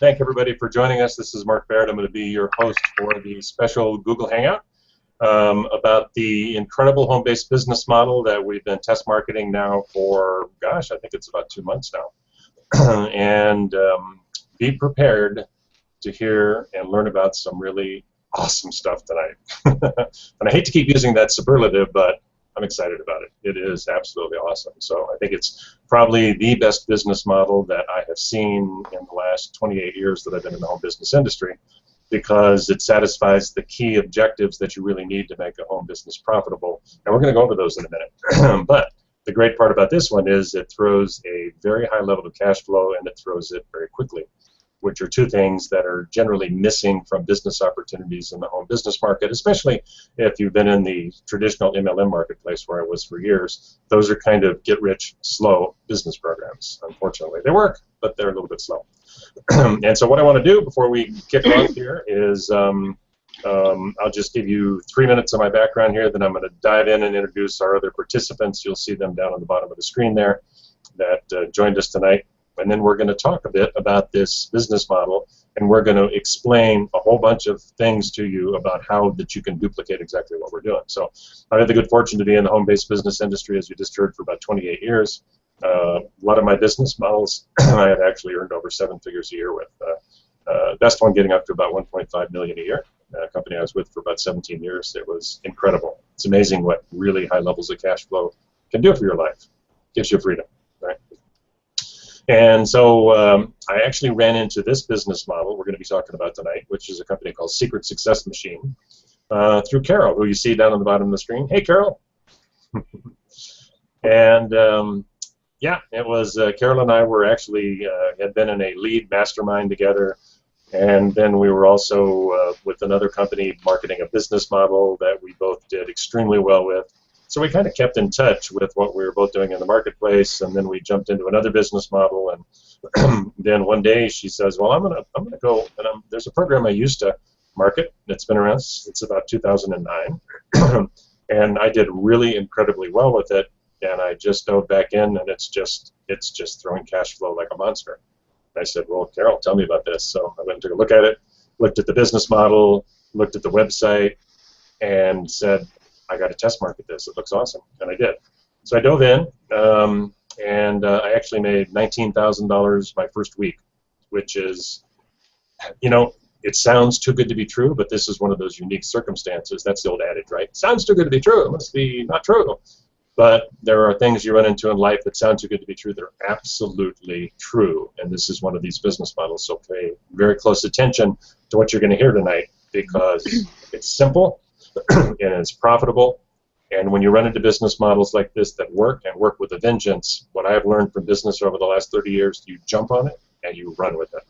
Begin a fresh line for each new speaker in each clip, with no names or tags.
thank everybody for joining us. This is Mark Baird. I'm going to be your host for the special Google Hangout about the incredible home-based business model that we've been test marketing now for, gosh, I think it's about 2 months now. And be prepared to hear and learn about some really awesome stuff tonight. And I hate to keep using that superlative, but I'm excited about it. It is absolutely awesome. So I think it's probably the best business model that I have seen in the last 28 years that I've been in the home business industry, because it satisfies the key objectives that you really need to make a home business profitable. And we're going to go over those in a minute. But the great part about this one is it throws a very high level of cash flow, and it throws it very quickly, which are two things that are generally missing from business opportunities in the home business market, especially if you've been in the traditional MLM marketplace where I was for years. Those are kind of get-rich-slow business programs, unfortunately. They work, but they're a little bit slow. And so what I want to do before we kick off here is I'll just give you 3 minutes of my background here, then I'm going to dive in and introduce our other participants. You'll see them down on the bottom of the screen there that joined us tonight. And then we're going to talk a bit about this business model, and we're going to explain a whole bunch of things to you about how that you can duplicate exactly what we're doing. So I've had the good fortune to be in the home-based business industry, as you just heard, for about 28 years. A lot of my business models I have actually earned over 7 figures a year with. Best one getting up to about 1.5 million a year. A company I was with for about 17 years. It was incredible. It's amazing what really high levels of cash flow can do for your life. Gives you freedom, right? And so I actually ran into this business model we're going to be talking about tonight, which is a company called Secret Success Machine, through Carol, who you see down on the bottom of the screen. Hey, Carol. And yeah, it was Carol and I were actually had been in a lead mastermind together, and then we were also with another company marketing a business model that we both did extremely well with. So we kind of kept in touch with what we were both doing in the marketplace, and then we jumped into another business model. And then one day she says, "Well, I'm gonna go, and there's a program I used to market. It's been around since about 2009, and I did really incredibly well with it. And I just dove back in, and it's just throwing cash flow like a monster." And I said, "Well, Carol, tell me about this." So I went and took a look at it, looked at the business model, looked at the website, and said, I got to test market this. It looks awesome, and I did. So I dove in, and I actually made $19,000 my first week, which is, you know, it sounds too good to be true, but this is one of those unique circumstances. That's the old adage, right? Sounds too good to be true. It must be not true. But there are things you run into in life that sound too good to be true that are absolutely true, and this is one of these business models. So pay very close attention to what you're going to hear tonight, because it's simple. And it's profitable, and when you run into business models like this that work and work with a vengeance, what I've learned from business over the last 30 years, you jump on it and you run with it.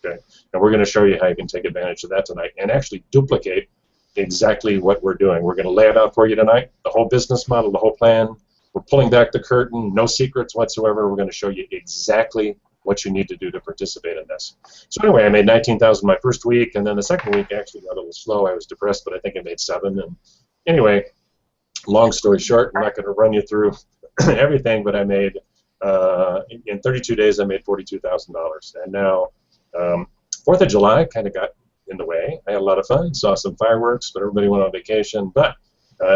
Okay, and we're going to show you how you can take advantage of that tonight and actually duplicate exactly what we're doing. We're going to lay it out for you tonight, the whole business model, the whole plan. We're pulling back the curtain, no secrets whatsoever. We're going to show you exactly what you need to do to participate in this. So anyway, I made $19,000 my first week, and then the second week actually got a little slow. I was depressed, but I think I made $7,000. And anyway, long story short, I'm not going to run you through everything, but I made, in 32 days, I made $42,000. And now, 4th of July kind of got in the way. I had a lot of fun, saw some fireworks, but everybody went on vacation. But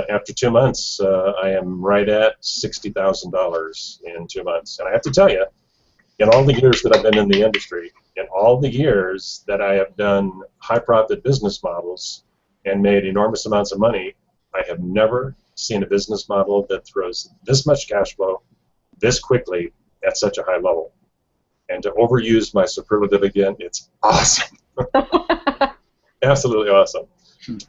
after 2 months, I am right at $60,000 in 2 months. And I have to tell you, in all the years that I've been in the industry, in all the years that I have done high-profit business models and made enormous amounts of money, I have never seen a business model that throws this much cash flow this quickly at such a high level. And to overuse my superlative again, it's awesome. Absolutely awesome.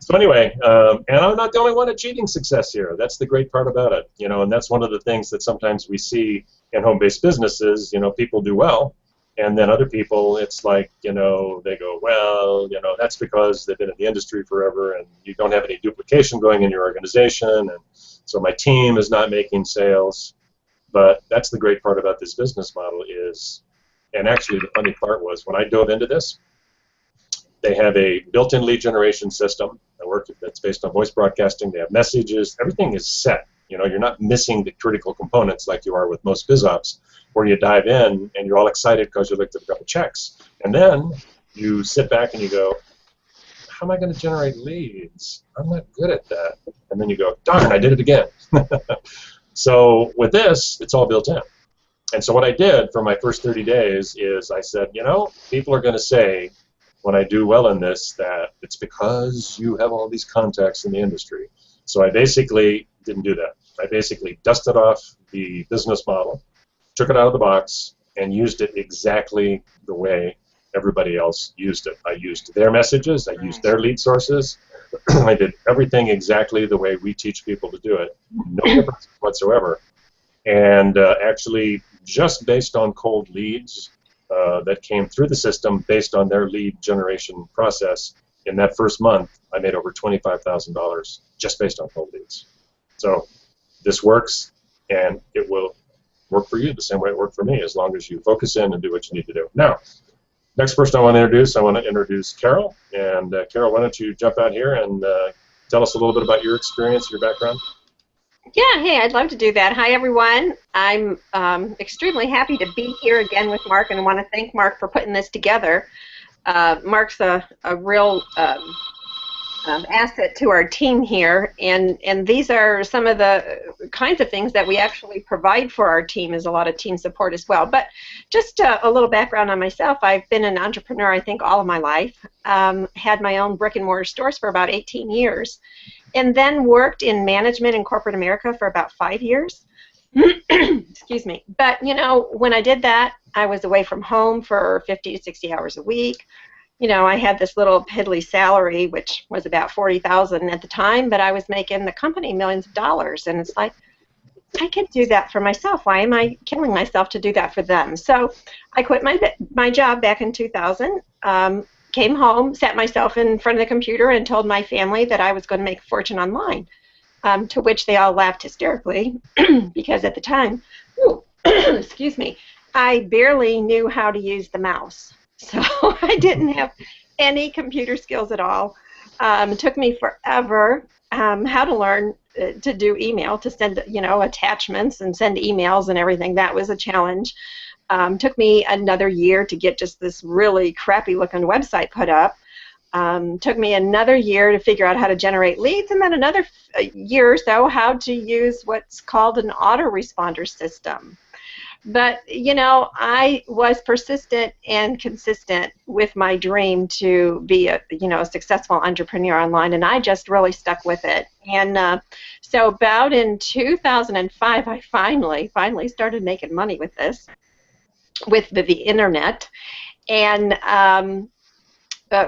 So anyway, and I'm not the only one achieving success here. That's the great part about it, you know, and that's one of the things that sometimes we see in home-based businesses. You know, people do well, and then other people, it's like, you know, they go, well, you know, that's because they've been in the industry forever, and you don't have any duplication going in your organization, and so my team is not making sales. But that's the great part about this business model is, and actually the funny part was when I dove into this, they have a built-in lead generation system that's based on voice broadcasting. They have messages. Everything is set. You know, you're not missing the critical components like you are with most biz ops. where you dive in and you're all excited because you looked at a couple checks. And then you sit back and you go, how am I going to generate leads? I'm not good at that. And then you go, darn, I did it again. So with this, it's all built in. And so what I did for my first 30 days is I said, you know, people are going to say when I do well in this that it's because you have all these contacts in the industry. So I basically didn't do that. I basically dusted off the business model, took it out of the box, and used it exactly the way everybody else used it. I used their messages, I used their lead sources, I did everything exactly the way we teach people to do it, no difference whatsoever. And actually, just based on cold leads that came through the system, based on their lead generation process, in that first month, I made over $25,000 just based on cold leads. So this works, and it will work for you the same way it worked for me, as long as you focus in and do what you need to do. Now, next person I want to introduce Carol. And Carol, why don't you jump out here and tell us a little bit about your experience, your background?
Yeah, hey, I'd love to do that. Hi, everyone. I'm extremely happy to be here again with Mark, and I want to thank Mark for putting this together. Mark's a real asset to our team here, and these are some of the kinds of things that we actually provide for our team, is a lot of team support as well. But just a little background on myself. I've been an entrepreneur, I think, all of my life. Had my own brick and mortar stores for about 18 years, and then worked in management in corporate America for about 5 years. Excuse me. But, you know, when I did that, I was away from home for 50 to 60 hours a week. You know, I had this little piddly salary, which was about $40,000 at the time, but I was making the company millions of dollars, and it's like, I can do that for myself. Why am I killing myself to do that for them? So I quit my job back in 2000, came home, sat myself in front of the computer, and told my family that I was going to make a fortune online, to which they all laughed hysterically because at the time, excuse me, I barely knew how to use the mouse. So I didn't have any computer skills at all. It took me forever how to learn to do email, to send, you know, attachments and send emails and everything. That was a challenge. Took me another year to get just this really crappy looking website put up. Took me another year to figure out how to generate leads, and then another year or so how to use what's called an autoresponder system. But, you know, I was persistent and consistent with my dream to be a, you know, a successful entrepreneur online, and I just really stuck with it. And so about in 2005, I finally started making money with this, with the internet. And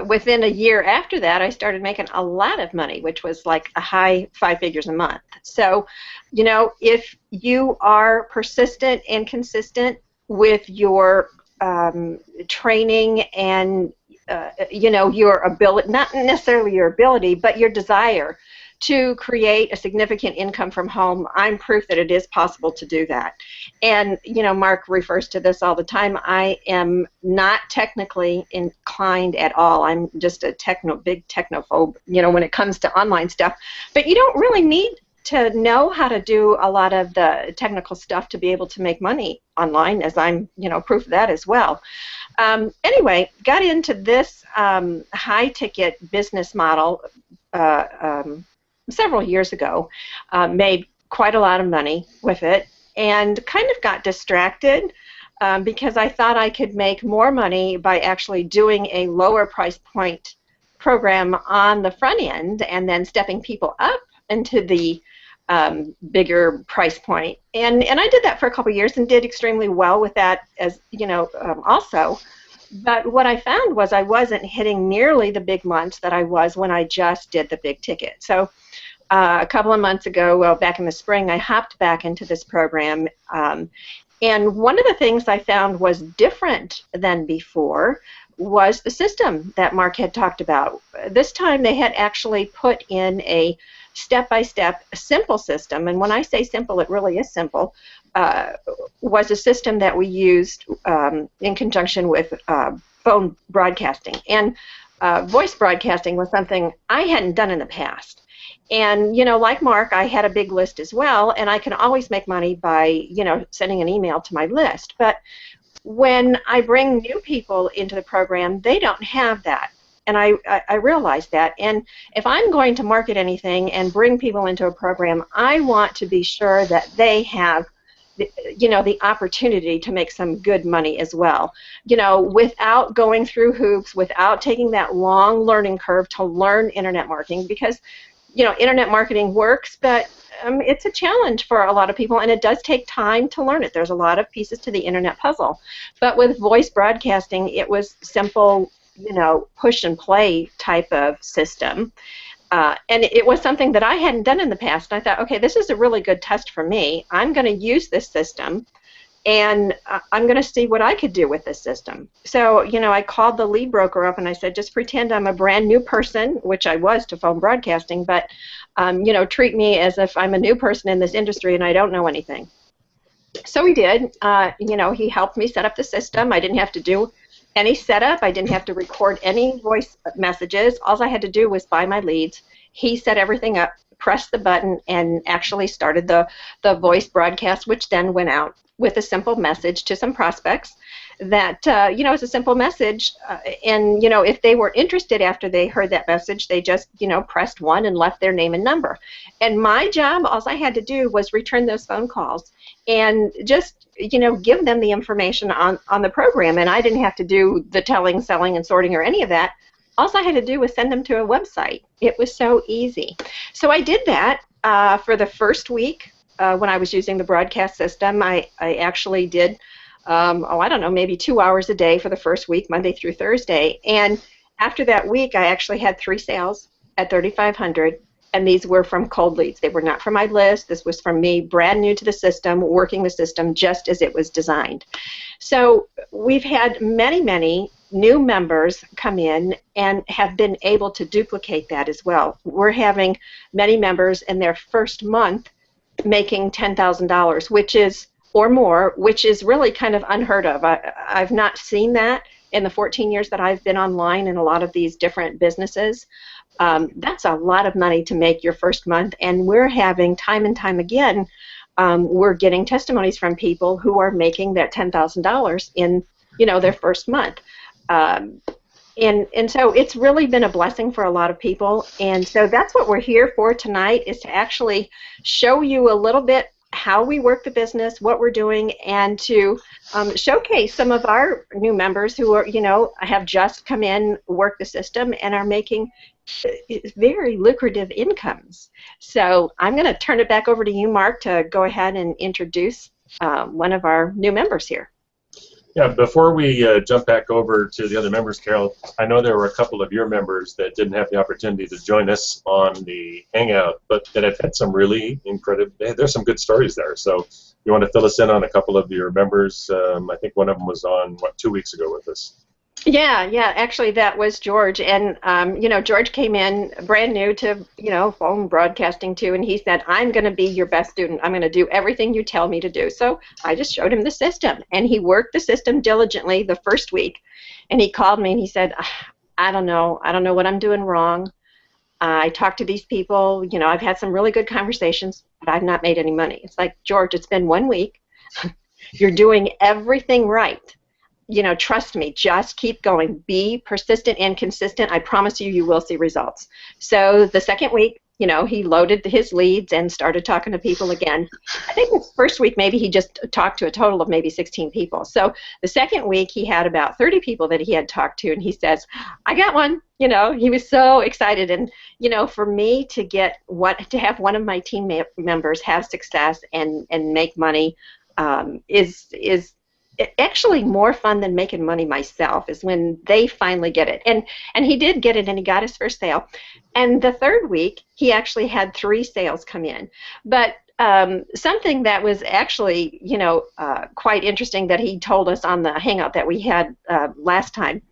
within a year after that, I started making a lot of money, which was like a high 5 figures a month. So, you know, if you are persistent and consistent with your training and, you know, your ability, not necessarily your ability, but your desire to create a significant income from home, I'm proof that it is possible to do that. And, you know, Mark refers to this all the time. I am not technically inclined at all. I'm just a big technophobe, you know, when it comes to online stuff. But you don't really need to know how to do a lot of the technical stuff to be able to make money online, as I'm, you know, proof of that as well. Anyway, got into this high-ticket business model several years ago, made quite a lot of money with it, and kind of got distracted because I thought I could make more money by actually doing a lower price point program on the front end and then stepping people up into the bigger price point. And I did that for a couple of years and did extremely well with that, as you know, also. But what I found was I wasn't hitting nearly the big months that I was when I just did the big ticket. So a couple of months ago, well, back in the spring, I hopped back into this program. And one of the things I found was different than before was the system that Mark had talked about. This time they had actually put in a step-by-step simple system. And when I say simple, it really is simple. Was a system that we used in conjunction with phone broadcasting. And voice broadcasting was something I hadn't done in the past. And, like Mark, I had a big list as well, and I can always make money by, sending an email to my list. But when I bring new people into the program, they don't have that. And I realize that. And if I'm going to market anything and bring people into a program, I want to be sure that they have the opportunity to make some good money as well, without going through hoops, without taking that long learning curve to learn internet marketing, because internet marketing works, but it's a challenge for a lot of people, and it does take time to learn it. There's a lot of pieces to the internet puzzle. But with voice broadcasting, it was simple, push and play type of system. And it was something that I hadn't done in the past. And I thought, okay, this is a really good test for me. I'm going to use this system, and I'm going to see what I could do with this system. So, I called the lead broker up and I said, just pretend I'm a brand new person, which I was to phone broadcasting, but, treat me as if I'm a new person in this industry and I don't know anything. So he did. He helped me set up the system. I didn't have to do any setup. I didn't have to record any voice messages. All I had to do was buy my leads. He set everything up, pressed the button, and actually started the voice broadcast, which then went out with a simple message to some prospects that, it's a simple message. And, if they were interested after they heard that message, they just, pressed 1 and left their name and number. And my job, all I had to do was return those phone calls and just, give them the information on the program. And I didn't have to do the telling, selling, and sorting or any of that. All I had to do was send them to a website. It was so easy. So I did that for the first week. When I was using the broadcast system, I actually did, I don't know, maybe 2 hours a day for the first week, Monday through Thursday. And after that week, I actually had 3 sales at $3,500, and these were from cold leads. They were not from my list. This was from me, brand new to the system, working the system just as it was designed. So we've had many, many new members come in and have been able to duplicate that as well. We're having many members in their first month making $10,000, which is, or more, which is really kind of unheard of. I've not seen that in the 14 years that I've been online in a lot of these different businesses. That's a lot of money to make your first month, and we're having time and time again, we're getting testimonies from people who are making that $10,000 in, their first month. And so it's really been a blessing for a lot of people, and so that's what we're here for tonight, is to actually show you a little bit how we work the business, what we're doing, and to showcase some of our new members who are, have just come in, work the system, and are making very lucrative incomes. So I'm going to turn it back over to you, Mark, to go ahead and introduce one of our new members here.
Yeah, before we jump back over to the other members, Carol, I know there were a couple of your members that didn't have the opportunity to join us on the Hangout, but that have had some really incredible, there's some good stories there. So you want to fill us in on a couple of your members? I think one of them was on, 2 weeks ago with us.
Yeah, actually that was George, and George came in brand new to phone broadcasting too, and he said, I'm going to be your best student. I'm going to do everything you tell me to do. So I just showed him the system, and he worked the system diligently the first week, and he called me and he said, I don't know what I'm doing wrong. I talked to these people, I've had some really good conversations, but I've not made any money. It's like, George, it's been 1 week. You're doing everything right. Trust me, just keep going. Be persistent and consistent. I promise you, you will see results. So the second week, he loaded his leads and started talking to people again. I think the first week, maybe he just talked to a total of maybe 16 people. So the second week, he had about 30 people that he had talked to, and he says, I got one. He was so excited. And, for me to have one of my team members have success and make money is actually more fun than making money myself, is when they finally get it. And he did get it, and he got his first sale. And the third week, he actually had 3 sales come in. But something that was actually, quite interesting that he told us on the Hangout that we had last time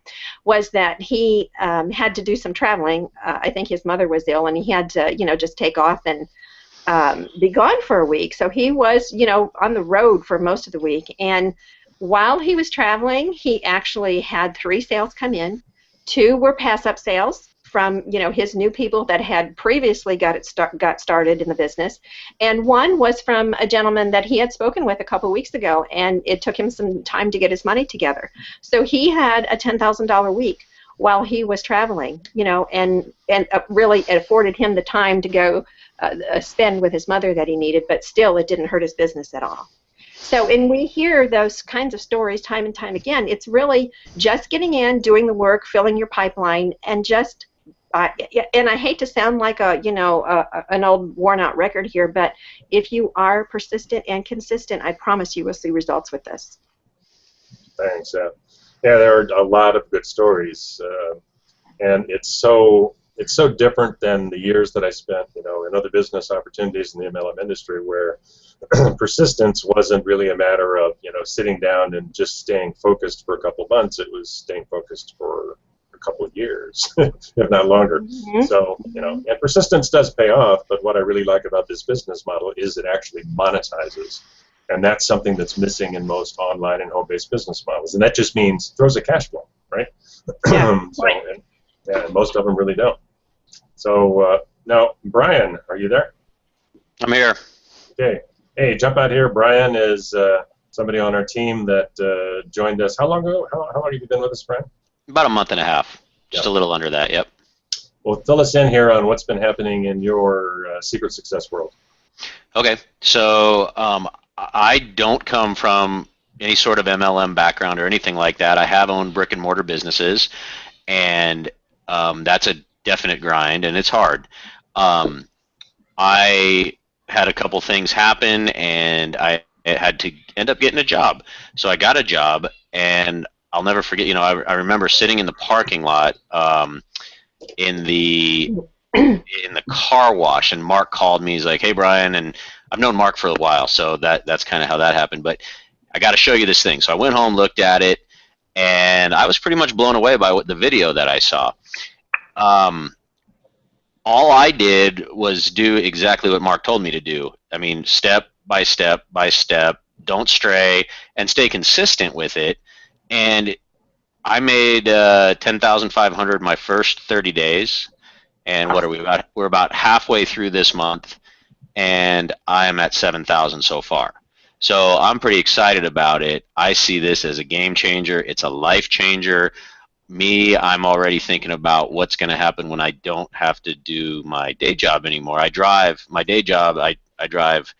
was that he had to do some traveling. I think his mother was ill, and he had to, just take off and be gone for a week. So he was, on the road for most of the week. And while he was traveling, he actually had 3 sales come in. 2 were pass-up sales from his new people that had previously got started in the business, and one was from a gentleman that he had spoken with a couple weeks ago, and it took him some time to get his money together. So he had a $10,000 week while he was traveling, and really it afforded him the time to go spend with his mother that he needed, but still it didn't hurt his business at all. So, and we hear those kinds of stories time and time again. It's really just getting in, doing the work, filling your pipeline, and just, and I hate to sound like an old worn-out record here, but if you are persistent and consistent, I promise you will see results with this.
Thanks. Yeah, there are a lot of good stories, and it's so different than the years that I spent, in other business opportunities in the MLM industry, where persistence wasn't really a matter of, sitting down and just staying focused for a couple months. It was staying focused for a couple of years, if not longer. Mm-hmm. So, and persistence does pay off, but what I really like about this business model is it actually monetizes. And that's something that's missing in most online and home-based business models. And that just means throws a cash flow, right?
Yeah,
and most of them really don't. So now, Brian, are you there?
I'm here.
Okay. Hey, jump out here. Brian is somebody on our team that joined us. How long ago? How long have you been with us, Brian?
About a month and a half. Just a little under that, yep.
Well, fill us in here on what's been happening in your secret success world.
Okay. So I don't come from any sort of MLM background or anything like that. I have owned brick and mortar businesses, and that's a definite grind, and it's hard. I had a couple things happen, and I had to end up getting a job. So I got a job, and I'll never forget, I remember sitting in the parking lot in the car wash, and Mark called me. He's like, "Hey, Brian," and I've known Mark for a while, so that's kind of how that happened. But I got to show you this thing. So I went home, looked at it, and I was pretty much blown away by the video that I saw. All I did was do exactly what Mark told me to do. I mean, step by step by step, don't stray, and stay consistent with it. And I made $10,500 my first 30 days. And what are we about? We're about halfway through this month, and I am at 7,000 so far. So I'm pretty excited about it. I see this as a game changer. It's a life changer. Me, I'm already thinking about what's going to happen when I don't have to do my day job anymore. I drive my day job. I drive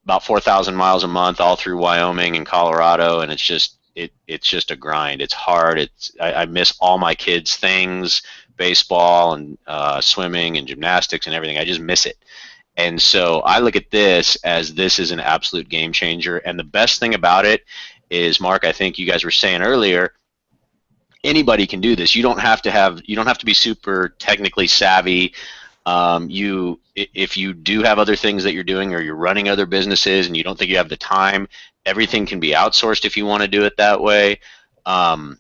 about 4,000 miles a month all through Wyoming and Colorado, and it's just a grind. It's hard. I miss all my kids' things, baseball and swimming and gymnastics and everything. I just miss it. And so I look at this as this is an absolute game changer. And the best thing about it is, Mark, I think you guys were saying earlier, anybody can do this. You don't have to be super technically savvy. If you do have other things that you're doing, or you're running other businesses and you don't think you have the time, everything can be outsourced if you want to do it that way. I'm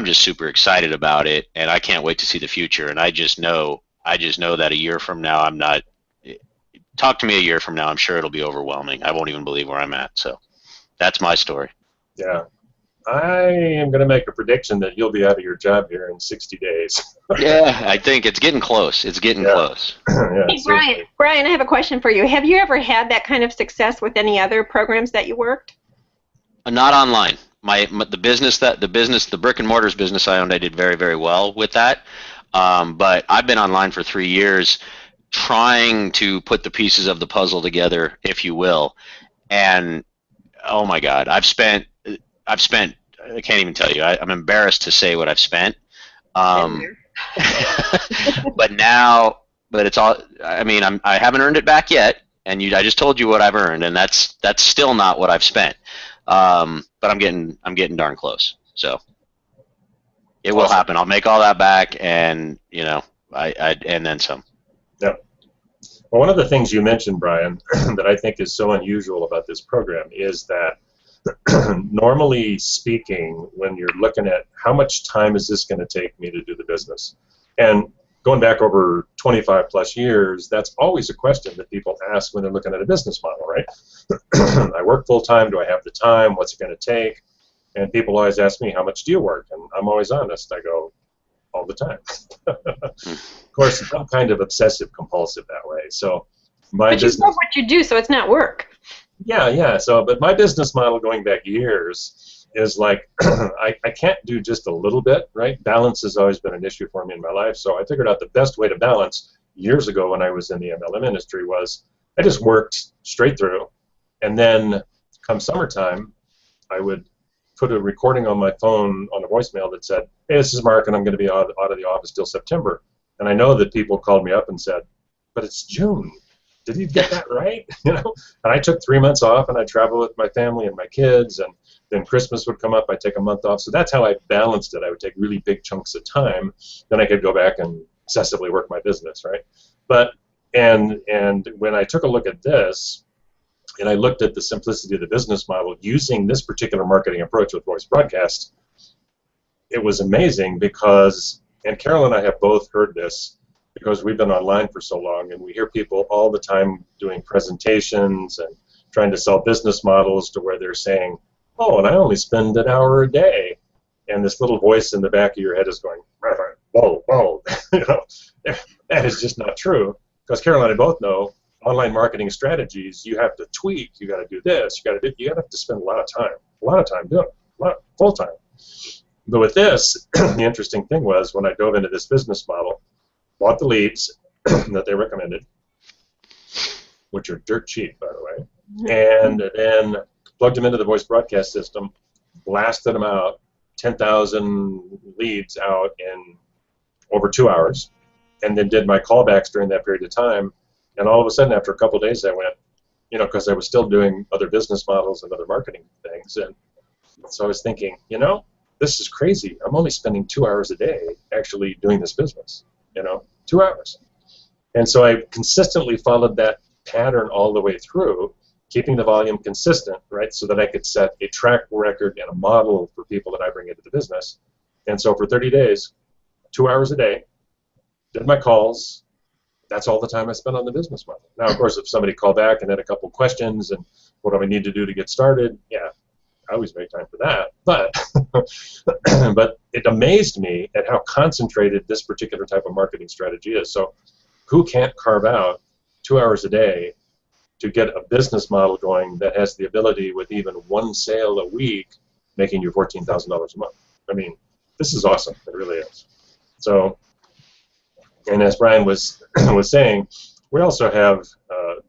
just super excited about it, and I can't wait to see the future. And I just know that a year from now, talk to me a year from now, I'm sure it'll be overwhelming. I won't even believe where I'm at. So that's my story.
Yeah. I am going to make a prediction that you'll be out of your job here in 60 days.
Yeah, I think it's getting close. It's getting close.
Yeah,
hey, Brian, I have a question for you. Have you ever had that kind of success with any other programs that you worked?
Not online. The brick and mortars business I owned, I did very, very well with that. But I've been online for 3 years trying to put the pieces of the puzzle together, if you will. And oh my God, I've spent, I can't even tell you, I'm embarrassed to say what I've spent. But it's all, I mean, I haven't earned it back yet, and I just told you what I've earned, and that's still not what I've spent. But I'm getting darn close. So it will happen. I'll make all that back, and and then some.
Yeah. Well, one of the things you mentioned, Brian, that I think is so unusual about this program is that normally speaking, when you're looking at how much time is this going to take me to do the business, and going back over 25 plus years, that's always a question that people ask when they're looking at a business model, right? I work full time. Do I have the time? What's it going to take? And people always ask me, how much do you work? And I'm always honest. I go, all the time. Of course, I'm kind of obsessive compulsive that way. So my
But you
business.
love what you do, so it's not work.
Yeah. So, but my business model going back years is like I can't do just a little bit, right? Balance has always been an issue for me in my life. So I figured out the best way to balance years ago when I was in the MLM industry was I just worked straight through, and then come summertime, I would put a recording on my phone on a voicemail that said, "Hey, this is Mark, and I'm going to be out of the office till September." And I know that people called me up and said, "But it's June. Did you get that right?" And I took 3 months off, and I traveled with my family and my kids, and then Christmas would come up, I'd take a month off. So that's how I balanced it. I would take really big chunks of time, then I could go back and obsessively work my business, right? But and when I took a look at this, and I looked at the simplicity of the business model using this particular marketing approach with voice broadcast, it was amazing because, and Carol and I have both heard this because we've been online for so long, and we hear people all the time doing presentations and trying to sell business models to where they're saying, "Oh, and I only spend an hour a day," and this little voice in the back of your head is going, "Whoa, whoa," that is just not true. Because Carol and I both know online marketing strategies, you have to tweak, you got to do this, you got to have to spend a lot of time doing it, full time. But with this, the interesting thing was when I dove into this business model, bought the leads that they recommended, which are dirt cheap, by the way, and then plugged them into the voice broadcast system, blasted them out, 10,000 leads out in over 2 hours, and then did my callbacks during that period of time. And all of a sudden, after a couple of days, I went, because I was still doing other business models and other marketing things. And so I was thinking, this is crazy. I'm only spending 2 hours a day actually doing this business, 2 hours. And so I consistently followed that pattern all the way through, keeping the volume consistent, right, so that I could set a track record and a model for people that I bring into the business. And so for 30 days, 2 hours a day, did my calls. That's all the time I spent on the business model. Now, of course, if somebody called back and had a couple questions and what do I need to do to get started, yeah, I always make time for that. But but it amazed me at how concentrated this particular type of marketing strategy is. So who can't carve out 2 hours a day to get a business model going that has the ability, with even one sale a week, making you $14,000 a month? I mean, this is awesome. It really is. So, and as Brian was saying, we also have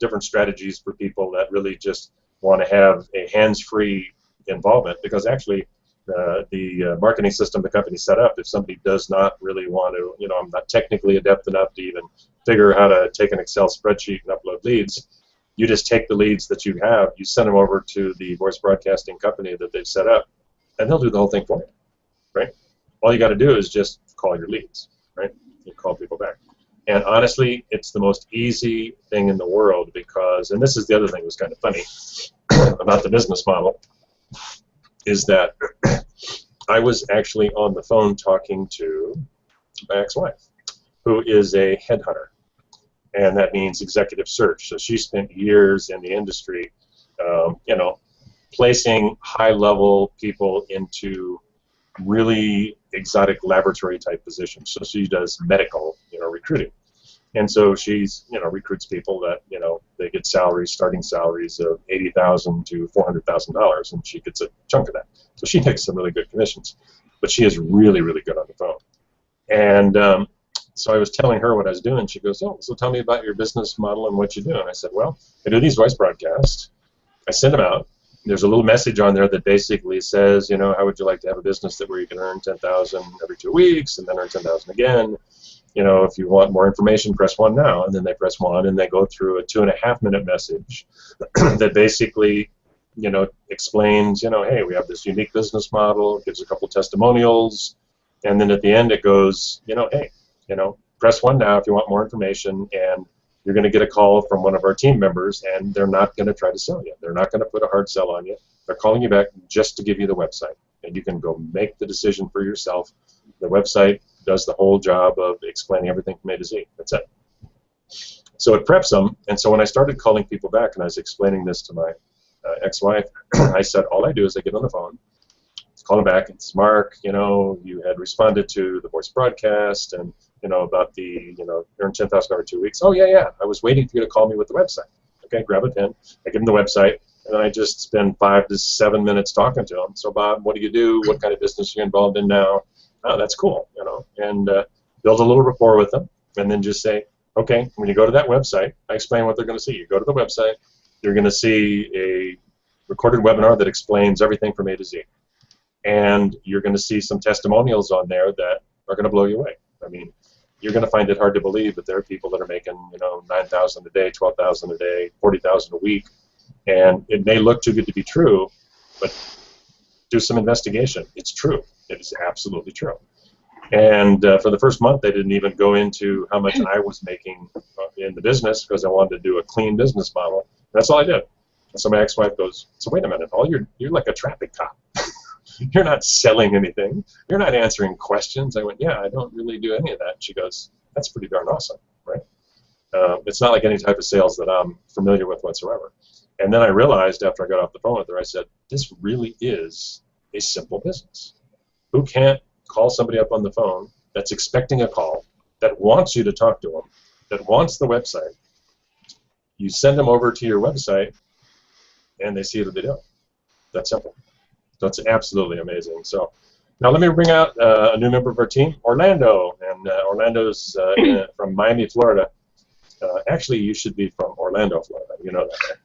different strategies for people that really just want to have a hands-free involvement, because actually the marketing system the company set up, if somebody does not really want to, I'm not technically adept enough to even figure how to take an Excel spreadsheet and upload leads, you just take the leads that you have, you send them over to the voice broadcasting company that they've set up, and they'll do the whole thing for you, right? All you got to do is just call your leads, right? You call people back. And honestly, it's the most easy thing in the world because, and this is the other thing that was kind of funny about the business model, is that I was actually on the phone talking to my ex-wife, who is a headhunter, and that means executive search. So she spent years in the industry, placing high-level people into really exotic laboratory type positions. So she does medical, recruiting. And so she's, recruits people that, they get starting salaries of $80,000 to $400,000, and she gets a chunk of that. So she makes some really good commissions, but she is really, really good on the phone. And so I was telling her what I was doing. She goes, "Oh, so tell me about your business model and what you do." And I said, "Well, I do these voice broadcasts. I send them out. There's a little message on there that basically says, how would you like to have a business where you can earn $10,000 every 2 weeks and then earn $10,000 again? If you want more information, press 1 now." And then they press 1, and they go through a 2.5-minute message that basically, explains, hey, we have this unique business model, gives a couple testimonials, and then at the end it goes, hey, press 1 now if you want more information, and you're going to get a call from one of our team members, and they're not going to try to sell you. They're not going to put a hard sell on you. They're calling you back just to give you the website, and you can go make the decision for yourself. The website does the whole job of explaining everything from A to Z. That's it. So it preps them, and so when I started calling people back and I was explaining this to my ex-wife, I said, all I do is I get on the phone, call him back. It's Mark. You had responded to the voice broadcast, and about the earn $10,000 in 2 weeks. Oh yeah. I was waiting for you to call me with the website. Okay, grab a pen. I give him the website, and then I just spend 5 to 7 minutes talking to him. So Bob, what do you do? What kind of business are you involved in now? Oh, that's cool. And build a little rapport with them, and then just say, okay, when you go to that website, I explain what they're going to see. You go to the website, you're going to see a recorded webinar that explains everything from A to Z. And you're going to see some testimonials on there that are going to blow you away. I mean, you're going to find it hard to believe that there are people that are making, $9,000 a day, $12,000 a day, $40,000 a week, and it may look too good to be true, but do some investigation. It's true. It is absolutely true. And for the first month, they didn't even go into how much I was making in the business because I wanted to do a clean business model. That's all I did. And so my ex-wife goes, "So wait a minute, you're like a traffic cop. You're not selling anything. You're not answering questions." I went, "Yeah, I don't really do any of that." She goes, "That's pretty darn awesome, right?" It's not like any type of sales that I'm familiar with whatsoever. And then I realized after I got off the phone with her, I said, this really is a simple business. Who can't call somebody up on the phone that's expecting a call, that wants you to talk to them, that wants the website? You send them over to your website, and they see it or they don't. That's simple. So it's absolutely amazing. So now let me bring out a new member of our team, Orlando. And Orlando's from Miami, Florida. Actually, you should be from Orlando, Florida. You know that, right?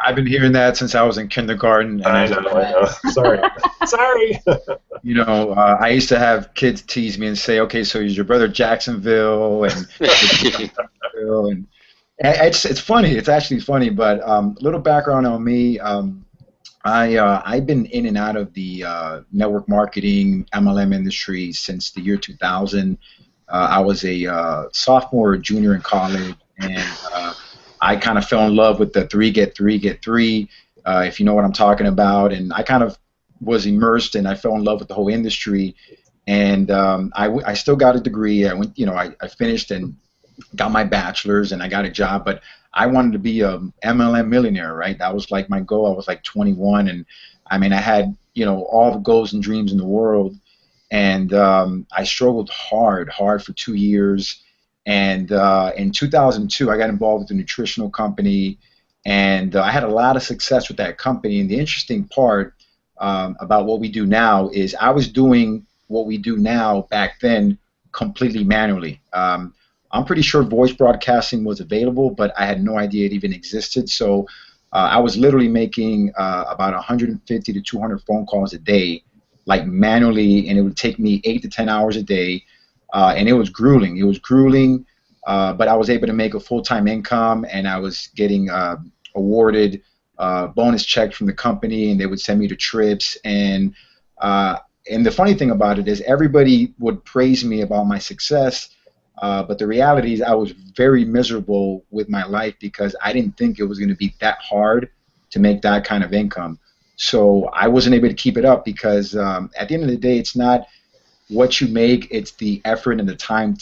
I've been hearing that since I was in kindergarten. And
I know. Sorry. Sorry.
I used to have kids tease me and say, "Okay, so is your brother Jacksonville?" And it's funny. It's actually funny. But a little background on me. I've been in and out of the network marketing MLM industry since the year 2000. I was a sophomore or junior in college, and I kind of fell in love with the 3 get 3 get 3, if you know what I'm talking about. And I kind of was immersed, and I fell in love with the whole industry. And I still got a degree. I went, I finished and got my bachelor's, and I got a job. But I wanted to be a MLM millionaire, right? That was like my goal. I was like 21, and I mean, I had all the goals and dreams in the world. And I struggled hard for 2 years. And in 2002, I got involved with a nutritional company, and I had a lot of success with that company. And the interesting part about what we do now is I was doing what we do now back then completely manually. I'm pretty sure voice broadcasting was available, but I had no idea it even existed. So I was literally making about 150 to 200 phone calls a day, like manually, and it would take me 8 to 10 hours a day. And it was grueling. It was grueling, but I was able to make a full-time income, and I was getting awarded bonus checks from the company, and they would send me to trips. And the funny thing about it is everybody would praise me about my success, but the reality is I was very miserable with my life because I didn't think it was going to be that hard to make that kind of income. So I wasn't able to keep it up because at the end of the day, it's not what you make, it's the effort and the time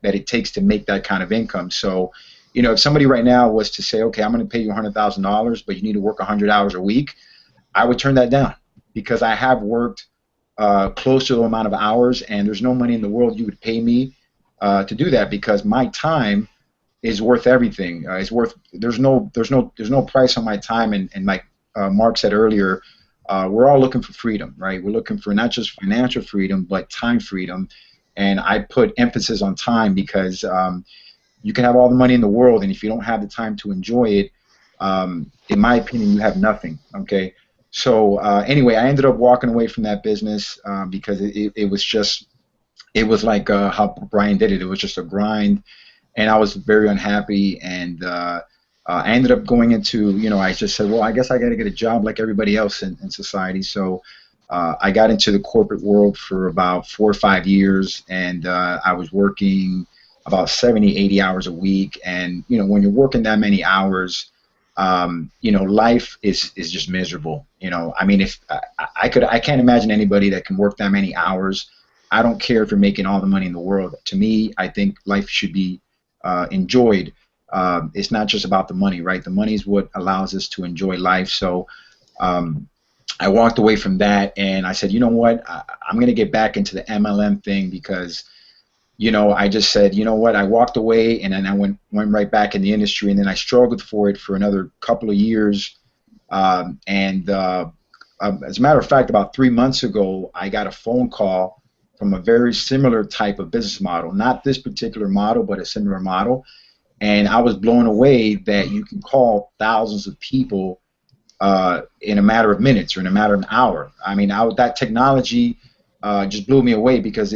that it takes to make that kind of income. So, if somebody right now was to say, okay, I'm going to pay you $100,000, but you need to work 100 hours a week, I would turn that down because I have worked close to the amount of hours, and there's no money in the world you would pay me to do that because my time is worth everything. There's no price on my time, and like Mark said earlier, we're all looking for freedom, right? We're looking for not just financial freedom, but time freedom. And I put emphasis on time because you can have all the money in the world, and if you don't have the time to enjoy it, in my opinion, you have nothing, okay? So anyway, I ended up walking away from that business because it was like how Brian did it. It was just a grind, and I was very unhappy, and I ended up going into, I just said, well, I guess I got to get a job like everybody else in society. So I got into the corporate world for about 4 or 5 years, and I was working about 70, 80 hours a week. And, when you're working that many hours, life is just miserable. I mean, if I can't imagine anybody that can work that many hours. I don't care if you're making all the money in the world. To me, I think life should be enjoyed. It's not just about the money, right? The money is what allows us to enjoy life. So I walked away from that, and I said, you know what, I'm going to get back into the MLM thing because, you know, I just said, you know what, I walked away, and then I went right back in the industry, and then I struggled for it for another couple of years. As a matter of fact, about 3 months ago, I got a phone call from a very similar type of business model, not this particular model, but a similar model, and I was blown away that you can call thousands of people in a matter of minutes or in a matter of an hour. I mean, that technology just blew me away because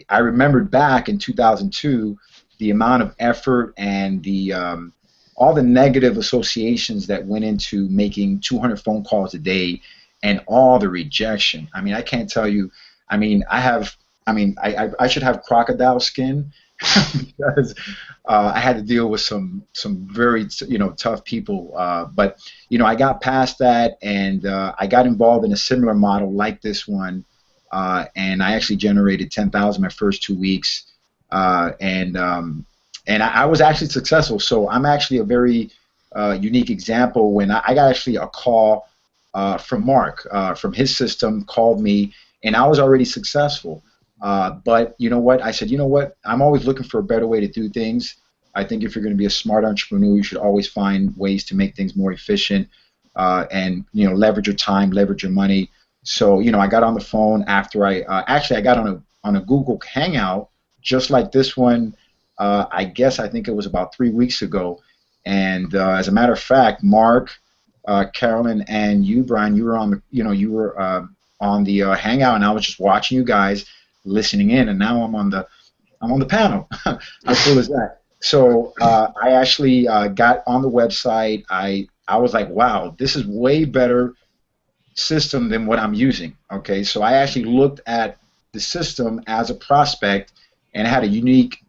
I remembered back in 2002 the amount of effort and the all the negative associations that went into making 200 phone calls a day and all the rejection. I mean, I can't tell you. I mean, I should have crocodile skin because I had to deal with some very tough people. But I got past that, and I got involved in a similar model like this one, and I actually generated 10,000 my first 2 weeks, and I was actually successful. So I'm actually a very unique example when I got actually a call from Mark from his system, called me, and I was already successful. But you know what? I said, you know what? I'm always looking for a better way to do things. I think if you're going to be a smart entrepreneur, you should always find ways to make things more efficient and leverage your time, leverage your money. So I got on the phone after I got on a Google Hangout just like this one. I think it was about 3 weeks ago. And as a matter of fact, Mark, Carolyn, and you, Brian, you were on the on the Hangout, and I was just watching you guys, listening in, and now I'm on the panel. How cool is that? So I actually got on the website. I was like, wow, this is way better system than what I'm using. Okay, so I actually looked at the system as a prospect and had a unique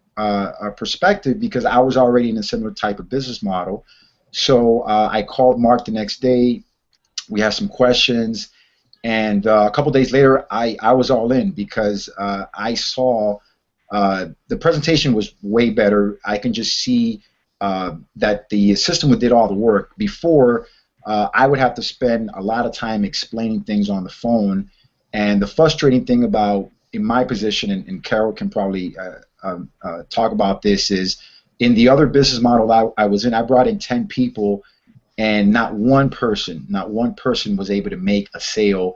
perspective because I was already in a similar type of business model. So I called Mark the next day. We had some questions. And a couple days later, I was all in because I saw the presentation was way better. I can just see that the system did all the work. Before, I would have to spend a lot of time explaining things on the phone. And the frustrating thing about, in my position, and Carol can probably talk about this, is in the other business model I was in, I brought in 10 people, and not one person was able to make a sale,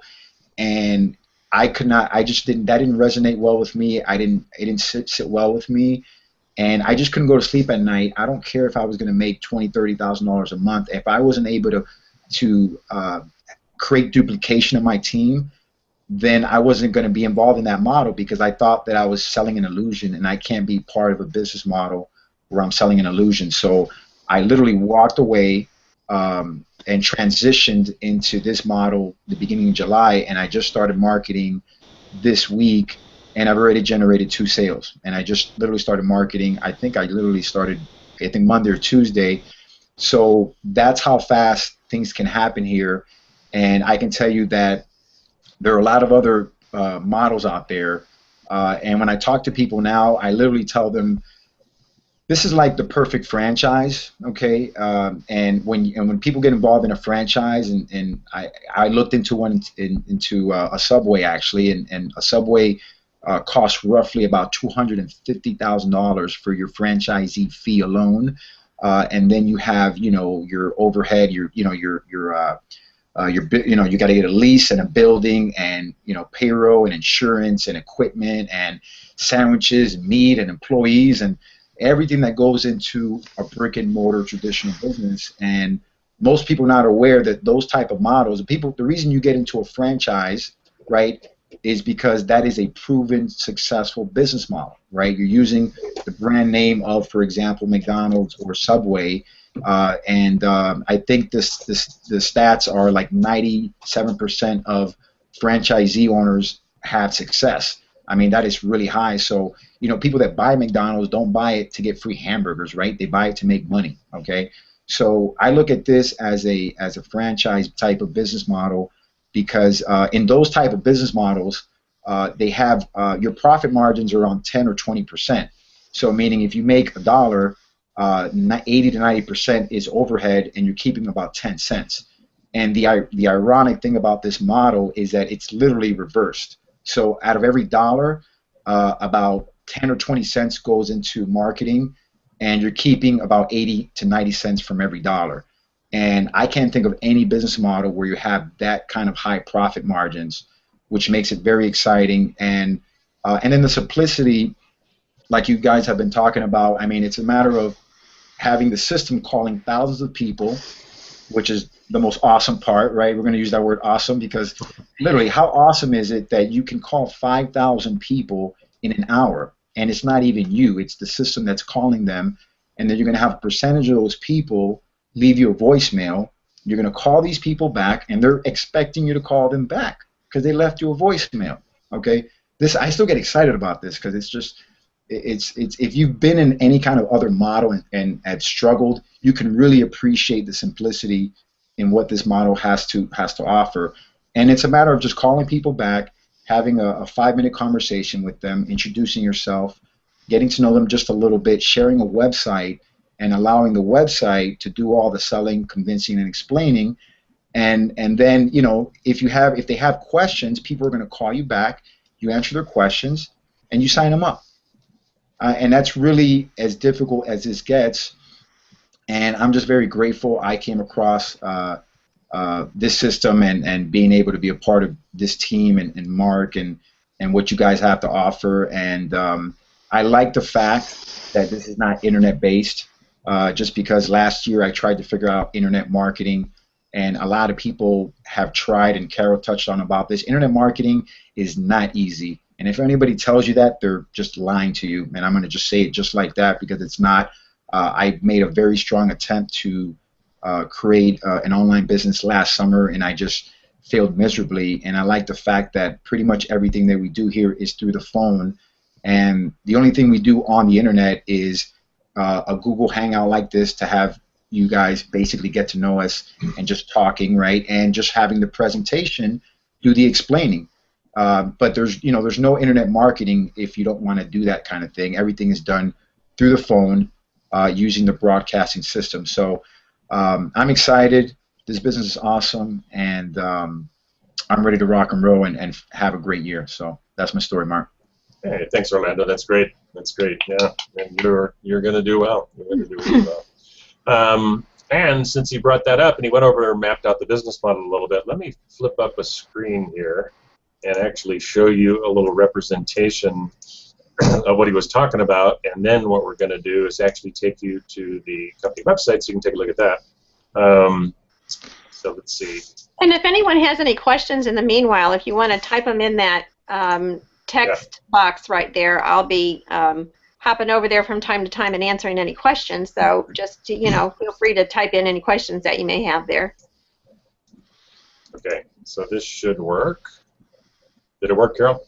and that didn't resonate well with me. It didn't sit well with me, and I just couldn't go to sleep at night. I don't care if I was going to make $20,000-$30,000 a month. If I wasn't able to create duplication of my team, then I wasn't going to be involved in that model because I thought that I was selling an illusion, and I can't be part of a business model where I'm selling an illusion. So I literally walked away and transitioned into this model the beginning of July, and I just started marketing this week, and I've already generated 2 sales. And I just literally started marketing. I think Monday or Tuesday. So that's how fast things can happen here. And I can tell you that there are a lot of other models out there. And when I talk to people now, I literally tell them, this is like the perfect franchise, okay? And when people get involved in a franchise, and I looked into one into a Subway actually, and a Subway costs roughly about $250,000 for your franchisee fee alone, and then you have your overhead, you got to get a lease and a building, and payroll and insurance and equipment and sandwiches and meat and employees and everything that goes into a brick and mortar traditional business. And most people are not aware that those type of models, the reason you get into a franchise, right, is because that is a proven successful business model, right? You're using the brand name of, for example, McDonald's or Subway, and I think the stats are like 97% of franchisee owners have success. I mean, that is really high. So, people that buy McDonald's don't buy it to get free hamburgers, right? They buy it to make money, okay? So I look at this as a franchise type of business model because in those type of business models, they have your profit margins are on 10 or 20%. So meaning if you make $1, 80 to 90% is overhead, and you're keeping about 10 cents. And the ironic thing about this model is that it's literally reversed. So out of every dollar, about 10 or 20 cents goes into marketing, and you're keeping about 80 to 90 cents from every dollar. And I can't think of any business model where you have that kind of high profit margins, which makes it very exciting. And then the simplicity, like you guys have been talking about, I mean, it's a matter of having the system calling thousands of people, which is the most awesome part, right? We're going to use that word awesome because literally, how awesome is it that you can call 5,000 people in an hour, and it's not even you, it's the system that's calling them, and then you're going to have a percentage of those people leave you a voicemail. You're going to call these people back, and they're expecting you to call them back because they left you a voicemail, okay? I still get excited about this because it's just, it's if you've been in any kind of other model and had struggled, you can really appreciate the simplicity in what this model has to offer. And it's a matter of just calling people back, having a 5-minute conversation with them, introducing yourself, getting to know them just a little bit, sharing a website, and allowing the website to do all the selling, convincing, and explaining. And then, you know, if they have questions, people are going to call you back. You answer their questions, and you sign them up. And that's really as difficult as this gets. And I'm just very grateful I came across this system and being able to be a part of this team and Mark and what you guys have to offer. And I like the fact that this is not internet-based, just because last year I tried to figure out internet marketing, and a lot of people have tried, and Carol touched on about this. Internet marketing is not easy. And if anybody tells you that, they're just lying to you. And I'm going to just say it just like that because it's not. I made a very strong attempt to create an online business last summer, and I just failed miserably. And I like the fact that pretty much everything that we do here is through the phone. And the only thing we do on the internet is a Google Hangout like this to have you guys basically get to know us and just talking, right? And just having the presentation do the explaining. But there's no internet marketing if you don't want to do that kind of thing. Everything is done through the phone using the broadcasting system. So I'm excited. This business is awesome, and I'm ready to rock and roll and have a great year. So that's my story, Mark.
Hey, thanks, Orlando. That's great. That's great. Yeah, and you're going to do well. You're going to do really well. And since he brought that up and he went over and mapped out the business model a little bit, let me flip up a screen here and actually show you a little representation of what he was talking about. And then what we're going to do is actually take you to the company website so you can take a look at that. So let's see.
And if anyone has any questions in the meanwhile, if you want to type them in that text box right there, I'll be hopping over there from time to time and answering any questions. So just feel free to type in any questions that you may have there.
Okay, so this should work. Did it work, Carol?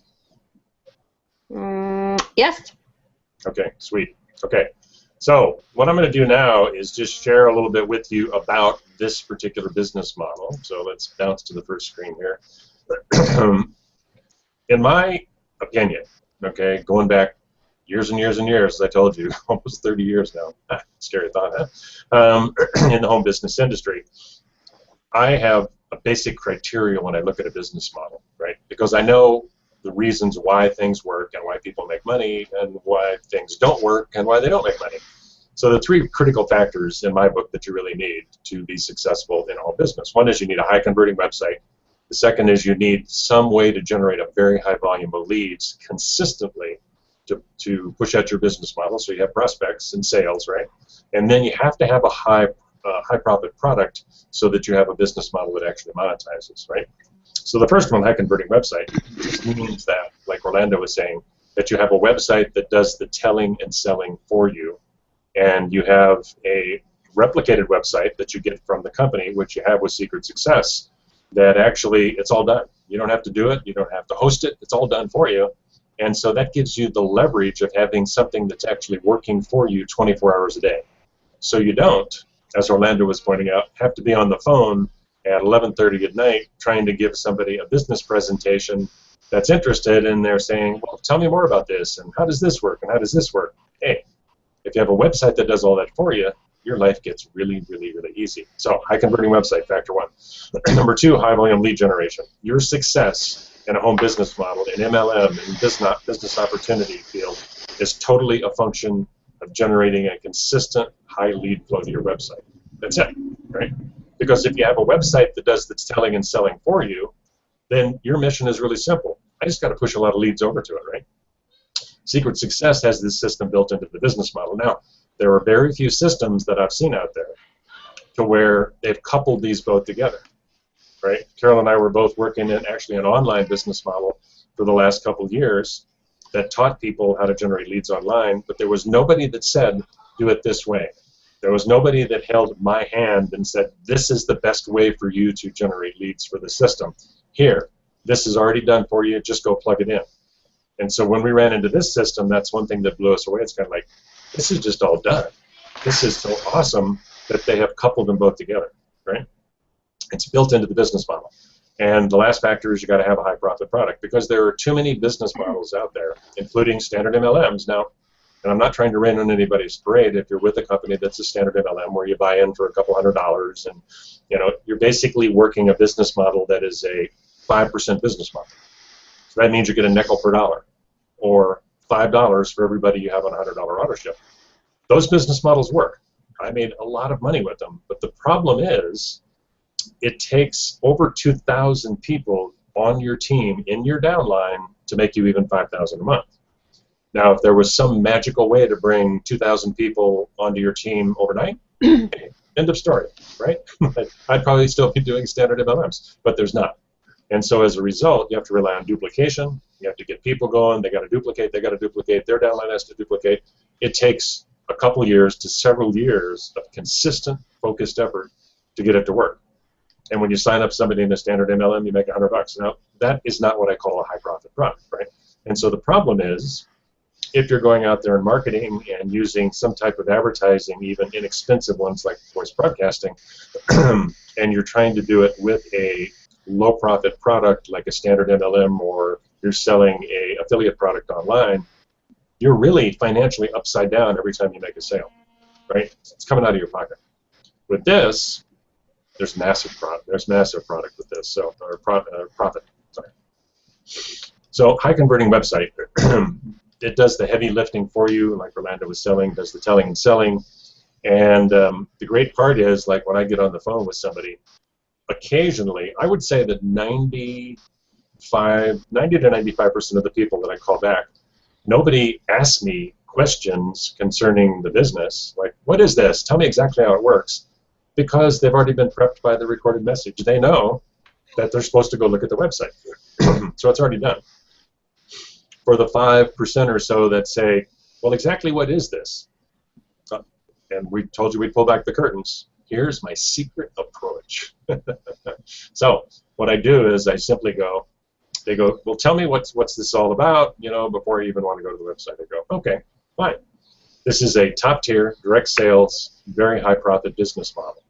Yes.
Okay, sweet. Okay, so what I'm going to do now is just share a little bit with you about this particular business model. So let's bounce to the first screen here. In my opinion, okay, going back years and years and years, as I told you, almost 30 years now. Scary thought, huh? In the home business industry, I have a basic criteria when I look at a business model, right? Because I know the reasons why things work and why people make money and why things don't work and why they don't make money. So the three critical factors in my book that you really need to be successful in home business. One is you need a high converting website. The second is you need some way to generate a very high volume of leads consistently to push out your business model, so you have prospects and sales, right? And then you have to have a high profit product so that you have a business model that actually monetizes, right? So the first one, high converting website, just means that, like Orlando was saying, that you have a website that does the telling and selling for you, and you have a replicated website that you get from the company, which you have with Secret Success, that actually it's all done. You don't have to do it. You don't have to host it. It's all done for you. And so that gives you the leverage of having something that's actually working for you 24 hours a day. So you don't, as Orlando was pointing out, have to be on the phone at 11:30 at night trying to give somebody a business presentation that's interested, and they're saying, well, tell me more about this, and how does this work, and how does this work? Hey, if you have a website that does all that for you, your life gets really, really, really easy. So high converting website, factor one. Number two, high volume lead generation. Your success in a home business model, in MLM, in business opportunity field, is totally a function of generating a consistent high lead flow to your website. That's it, right? Because if you have a website that does the telling and selling for you, then your mission is really simple. I just got to push a lot of leads over to it, right? Secret Success has this system built into the business model. Now, there are very few systems that I've seen out there to where they've coupled these both together, right? Carol and I were both working in actually an online business model for the last couple of years that taught people how to generate leads online, but there was nobody that said, do it this way. There was nobody that held my hand and said, this is the best way for you to generate leads for the system. Here, this is already done for you, just go plug it in. And so when we ran into this system, that's one thing that blew us away. It's kind of like, this is just all done. This is so awesome that they have coupled them both together, right? It's built into the business model. And the last factor is you got to have a high profit product, because there are too many business models out there, including standard MLMs. Now, and I'm not trying to rain on anybody's parade. If you're with a company that's a standard MLM where you buy in for a couple $100 and you're basically working a business model that is a 5% business model. So that means you get a nickel per dollar, or $5 for everybody you have on a $100 auto ship. Those business models work. I made a lot of money with them, but the problem is it takes over 2,000 people on your team in your downline to make you even $5,000 a month. Now, if there was some magical way to bring 2,000 people onto your team overnight, end of story, right? I'd probably still be doing standard MLMs, but there's not. And so as a result, you have to rely on duplication. You have to get people going. They got to duplicate. Their downline has to duplicate. It takes a couple years to several years of consistent, focused effort to get it to work. And when you sign up somebody in a standard MLM, you make $100. Now, that is not what I call a high-profit product, right? And so the problem is, if you're going out there and marketing and using some type of advertising, even inexpensive ones like voice broadcasting, and you're trying to do it with a low-profit product like a standard MLM, or you're selling a affiliate product online, you're really financially upside down every time you make a sale, right? It's coming out of your pocket. With this, there's massive product with this, so or profit. Sorry. So high converting website, it does the heavy lifting for you, like Rolando was selling, does the telling and selling, and the great part is, like when I get on the phone with somebody, occasionally, I would say that 90 to 95% of the people that I call back, nobody asks me questions concerning the business, like, what is this? Tell me exactly how it works, because they've already been prepped by the recorded message. They know that they're supposed to go look at the website. So it's already done. For the 5% or so that say, well, exactly what is this? And we told you we'd pull back the curtains. Here's my secret approach. So what I do is I simply go, they go, well, tell me what's this all about, before you even want to go to the website. I go, okay, fine. This is a top-tier, direct sales, very high-profit business model.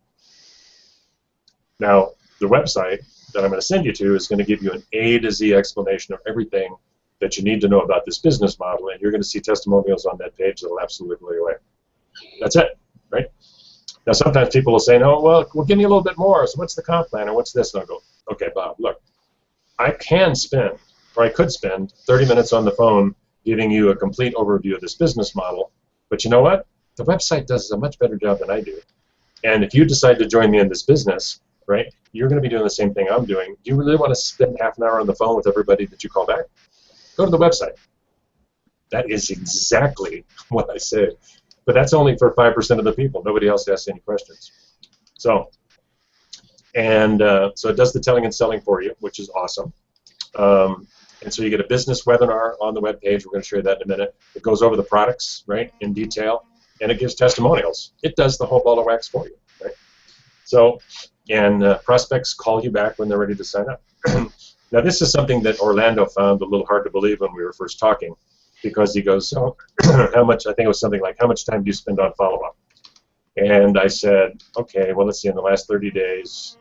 Now, the website that I'm going to send you to is going to give you an A to Z explanation of everything that you need to know about this business model, and you're going to see testimonials on that page that will absolutely blow you away. That's it, right? Now, sometimes people will say, no, well, give me a little bit more. So what's the comp plan, or what's this? And I'll go, okay, Bob, look, I can spend, or I could spend 30 minutes on the phone giving you a complete overview of this business model, but you know what? The website does a much better job than I do. And if you decide to join me in this business, right, you're going to be doing the same thing I'm doing. Do you really want to spend half an hour on the phone with everybody that you call back? Go to the website. That is exactly what I said. But that's only for 5% of the people. Nobody else asks any questions. So, so it does the telling and selling for you, which is awesome. And so you get a business webinar on the web page. We're going to show you that in a minute. It goes over the products, right, in detail, and it gives testimonials. It does the whole ball of wax for you, right? So, and prospects call you back when they're ready to sign up. Now, this is something that Orlando found a little hard to believe when we were first talking, because he goes, oh, how much, I think it was something like, how much time do you spend on follow-up? And I said, okay, well, let's see, in the last 30 days,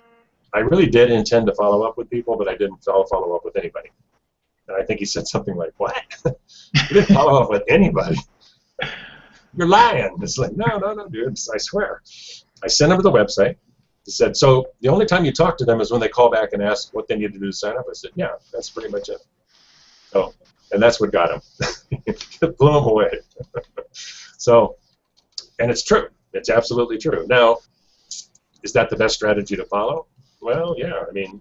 I really did intend to follow up with people, but I didn't follow up with anybody. And I think he said something like, what? You didn't follow up with anybody? You're lying. It's like, no, no, no, dude. I swear. I sent them to the website. He said, so the only time you talk to them is when they call back and ask what they need to do to sign up. I said, yeah, that's pretty much it. So, and that's what got him. It blew him away. So, and it's true. It's absolutely true. Now, is that the best strategy to follow? Well, yeah. I mean,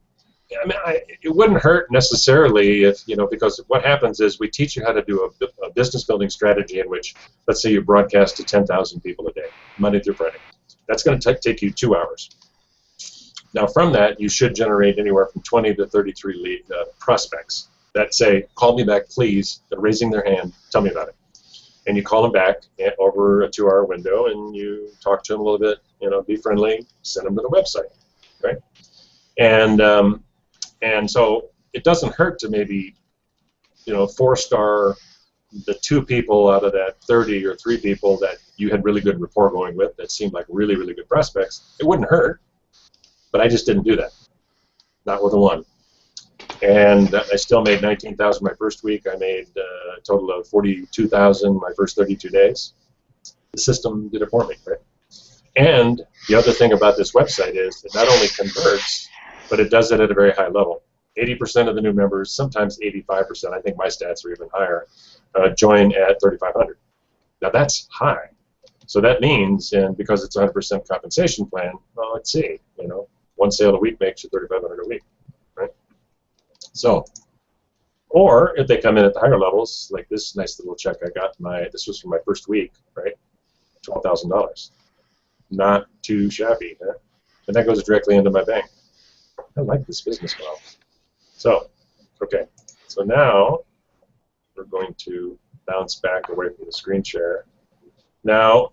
it wouldn't hurt necessarily if, because what happens is we teach you how to do a business building strategy in which, let's say you broadcast to 10,000 people a day, Monday through Friday. That's going to take you 2 hours. Now, from that, you should generate anywhere from 20 to 33 prospects that say, call me back, please. They're raising their hand. Tell me about it. And you call them back over a 2-hour window, and you talk to them a little bit, be friendly, send them to the website, right? And so it doesn't hurt to maybe, 4-star the 2 people out of that 30 or 3 people that you had really good rapport going with that seemed like really, really good prospects. It wouldn't hurt, but I just didn't do that. Not with a 1. And I still made $19,000 my first week. I made a total of $42,000 my first 32 days. The system did it for me, right? And the other thing about this website is it not only converts, but it does it at a very high level. 80% of the new members, sometimes 85%, I think my stats are even higher, join at 3,500. Now that's high. So that means, and because it's a 100% compensation plan, well, let's see, 1 sale a week makes you 3,500 a week, right? So, or if they come in at the higher levels, like this nice little check I got, this was for my first week, right? $12,000. Not too shabby, huh? And that goes directly into my bank. I like this business model. So, okay, so now we're going to bounce back away from the screen share. Now,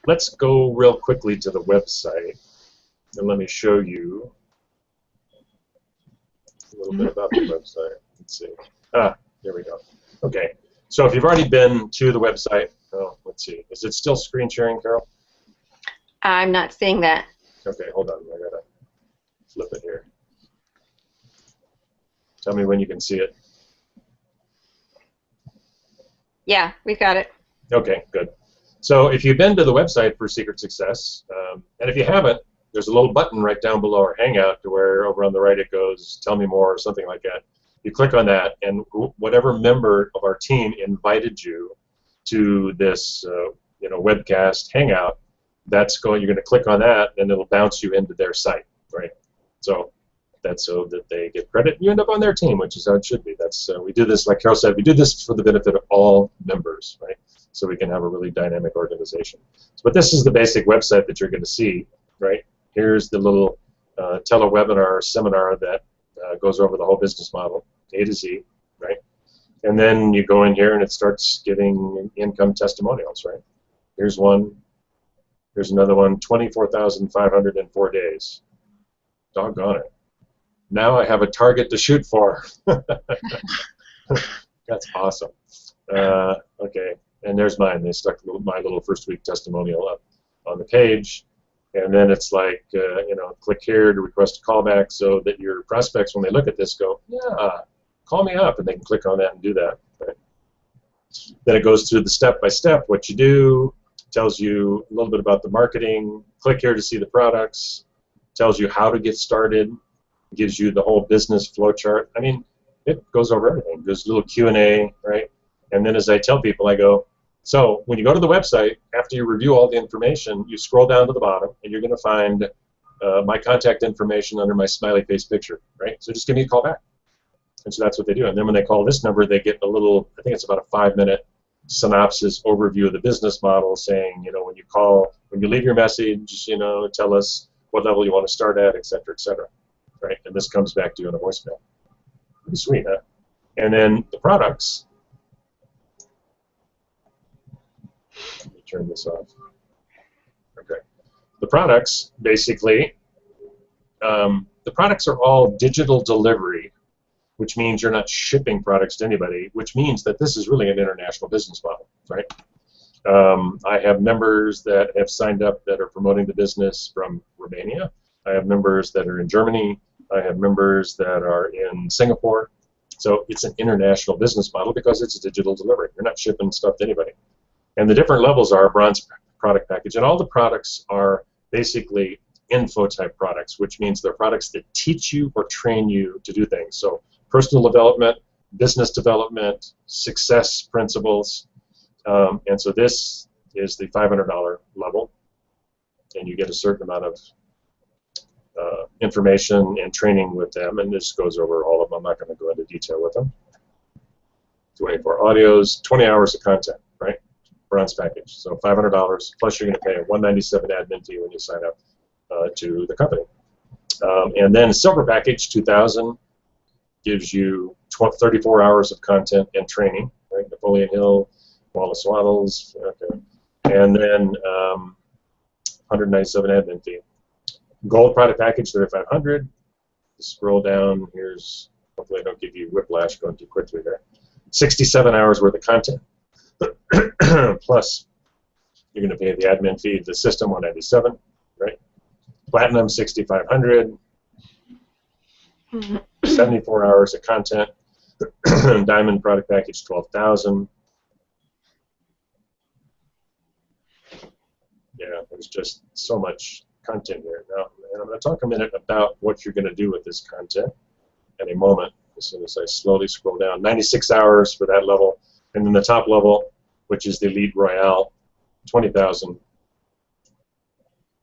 let's go real quickly to the website, and let me show you a little bit about the website. Let's see. Here we go. Okay, so if you've already been to the website, let's see. Is it still screen sharing, Carol?
I'm not seeing that.
Okay, hold on. I gotta flip it here. Tell me when you can see it.
Yeah, we've got it.
Okay, good. So if you've been to the website for Secret Success, and if you haven't, there's a little button right down below our Hangout to where over on the right it goes, tell me more or something like that. You click on that, and whatever member of our team invited you to this webcast Hangout, you're going to click on that, and it'll bounce you into their site, right? So that's so that they get credit, and you end up on their team, which is how it should be. That's we do this, like Carol said, we do this for the benefit of all members, right? So we can have a really dynamic organization. But this is the basic website that you're going to see, right? Here's the little telewebinar seminar that goes over the whole business model, A to Z, right? And then you go in here and it starts giving income testimonials, right? Here's one. Here's another one, 24,504 days. Doggone it. Now I have a target to shoot for. That's awesome. Okay, and there's mine. They stuck my little first week testimonial up on the page. And then it's like, click here to request a callback so that your prospects, when they look at this, go, yeah, call me up. And they can click on that and do that. Right? Then it goes through the step-by-step, what you do, tells you a little bit about the marketing. Click here to see the products. Tells you how to get started. Gives you the whole business flow chart. I mean, it goes over everything. There's a little Q&A, right? And then as I tell people, I go, so when you go to the website, after you review all the information, you scroll down to the bottom, and you're going to find my contact information under my smiley face picture, right? So just give me a call back. And so that's what they do. And then when they call this number, they get a little, I think it's about a 5-minute synopsis overview of the business model saying, when you leave your message, tell us what level you want to start at, et cetera, right? And this comes back to you in a voicemail. Pretty sweet, huh? And then the products. Let me turn this off. Okay. The products, basically, the products are all digital delivery, which means you're not shipping products to anybody, which means that this is really an international business model, right? I have members that have signed up that are promoting the business from Romania. I have members that are in Germany. I have members that are in Singapore. So it's an international business model because it's a digital delivery. You're not shipping stuff to anybody. And the different levels are bronze product package, and all the products are basically info type products, which means they're products that teach you or train you to do things. So personal development, business development, success principles, and so this is the $500 level, and you get a certain amount of information and training with them, and this goes over all of them. I'm not going to go into detail with them. 24 audios, 20 hours of content, right? Bronze package. So $500 plus you're going to pay a $197 admin fee when you sign up to the company. And then silver package, $2,000, gives you 34 hours of content and training, right? Napoleon Hill, Wallace Waddles, okay. And then 197 admin fee. Gold product package, $3,500. Scroll down. Here's, hopefully I don't give you whiplash going too quickly there. 67 hours worth of content. Plus, you're going to pay the admin fee, the system, $197, right? Platinum, $6,500. 74 hours of content. Diamond product package, $12,000. Yeah, there's just so much content here. Now, and I'm going to talk a minute about what you're going to do with this content in a moment, as soon as I slowly scroll down. 96 hours for that level. And then the top level, which is the Elite Royale, 20,000.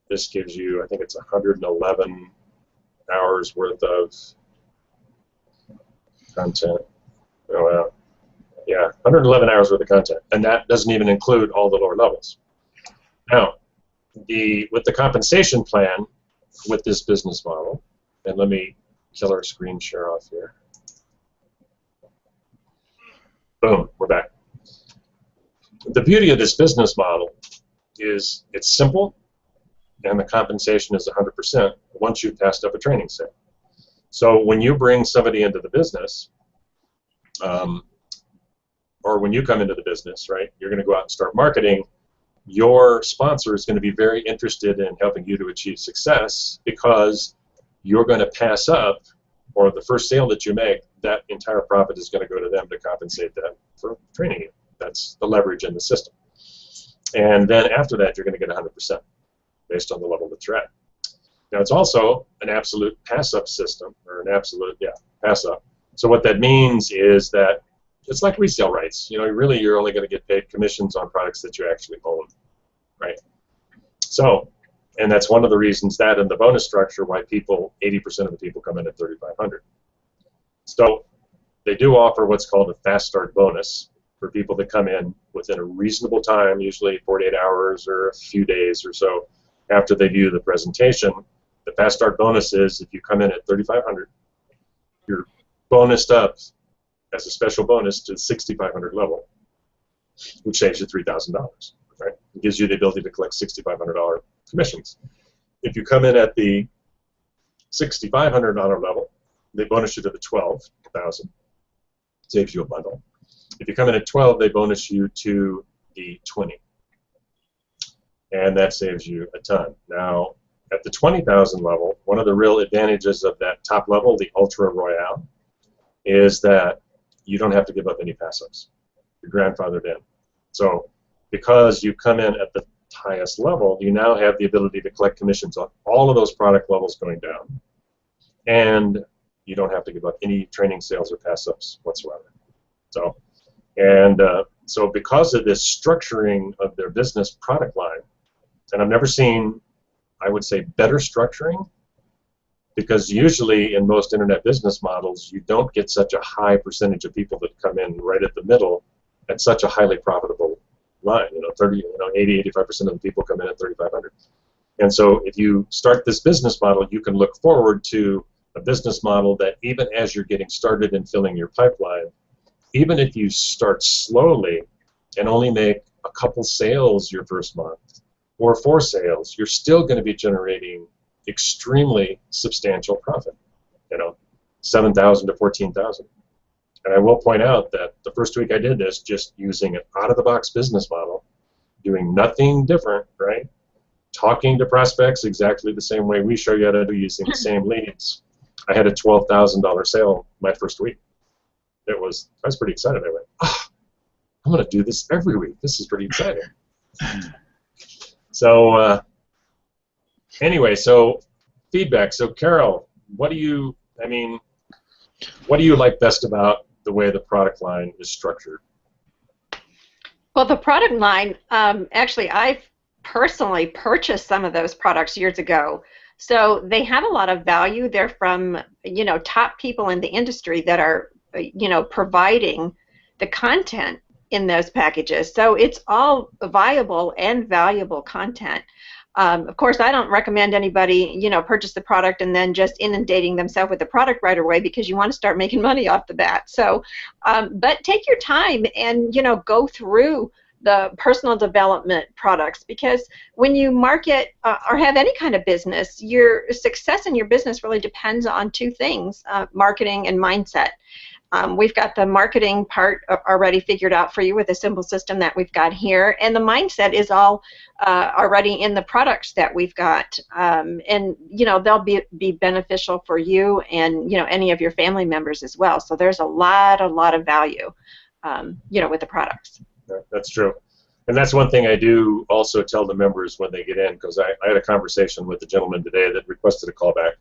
This gives you, I think it's 111 hours worth of content. Oh, wow. Yeah, 111 hours worth of content. And that doesn't even include all the lower levels. Now, with the compensation plan with this business model, and let me kill our screen share off here. Boom, we're back. The beauty of this business model is it's simple, and the compensation is 100% once you've passed up a training sale. So when you bring somebody into the business, or when you come into the business, right, you're going to go out and start marketing, your sponsor is going to be very interested in helping you to achieve success because you're going to pass up, or the first sale that you make, that entire profit is going to go to them to compensate them for training you. That's the leverage in the system. And then after that, you're going to get 100% based on the level that you're at. Now, it's also an absolute pass-up system, or an absolute, pass-up. So what that means is that it's like resale rights. You know, really, you're only going to get paid commissions on products that you actually own, right? So, and that's one of the reasons that in the bonus structure why 80% of the people come in at $3,500. So they do offer what's called a fast start bonus for people that come in within a reasonable time, usually 48 hours or a few days or so after they view the presentation. The fast start bonus is if you come in at $3,500, you're bonused up as a special bonus to the $6,500 level, which saves you $3,000. Right? It gives you the ability to collect $6,500 commissions. If you come in at the $6,500 level, they bonus you to the $12,000, saves you a bundle. If you come in at 12, they bonus you to the 20, and that saves you a ton. Now, at the 20,000 level, one of the real advantages of that top level, the Ultra Royale, is that you don't have to give up any pass-ups. You're grandfathered in. So because you come in at the highest level, you now have the ability to collect commissions on all of those product levels going down, and you don't have to give up any training sales or pass-ups whatsoever. So, so because of this structuring of their business product line, and I've never seen, I would say, better structuring, because usually in most internet business models, you don't get such a high percentage of people that come in right at the middle at such a highly profitable line. 80, 85% of the people come in at $3,500. And so if you start this business model, you can look forward to a business model that even as you're getting started in filling your pipeline, even if you start slowly and only make a couple sales your first month or 4 sales, you're still going to be generating extremely substantial profit, $7,000 to $14,000. And I will point out that the first week I did this, just using an out-of-the-box business model, doing nothing different, right? Talking to prospects exactly the same way we show you how to do, using the same leads. I had a $12,000 sale my first week. I was pretty excited. I went, oh going to do this every week. This is pretty exciting. So anyway, so feedback. So Carol, what do you like best about the way the product line is structured?
Well, the product line, actually, I've personally purchased some of those products years ago. So they have a lot of value. They're from, top people in the industry that are, providing the content in those packages. So it's all viable and valuable content. Of course, I don't recommend anybody, purchase the product and then just inundating themselves with the product right away, because you want to start making money off the bat. So, but take your time and, go through the personal development products, because when you market or have any kind of business, your success in your business really depends on two things, marketing and mindset. We've got the marketing part already figured out for you with a simple system that we've got here, and the mindset is all already in the products that we've got, and they'll be beneficial for you and any of your family members as well. So there's a lot of value, with the products.
That's true. And that's one thing I do also tell the members when they get in, because I had a conversation with a gentleman today that requested a callback.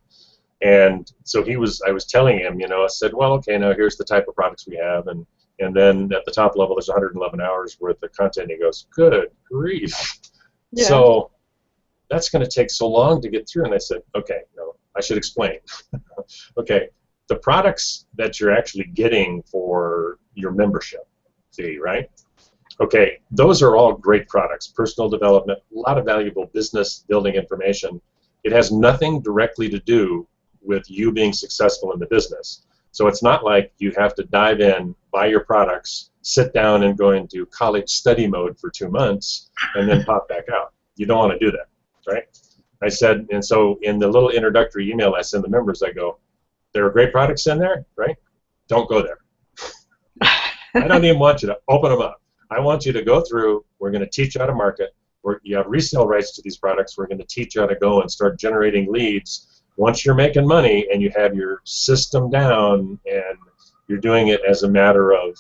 And so I was telling him, I said, well, okay, now here's the type of products we have. And then at the top level, there's 111 hours worth of content. He goes, good grief. Yeah. So that's going to take so long to get through. And I said, okay, no, I should explain. Okay, the products that you're actually getting for your membership fee, right? Okay, those are all great products, personal development, a lot of valuable business building information. It has nothing directly to do with you being successful in the business. So it's not like you have to dive in, buy your products, sit down and go into college study mode for 2 months, and then pop back out. You don't want to do that, right? I said, and so in the little introductory email I send the members, I go, there are great products in there, right? Don't go there. I don't even want you to open them up. I want you to go through, we're going to teach you how to market, you have resale rights to these products, we're going to teach you how to go and start generating leads. Once you're making money and you have your system down and you're doing it as a matter of,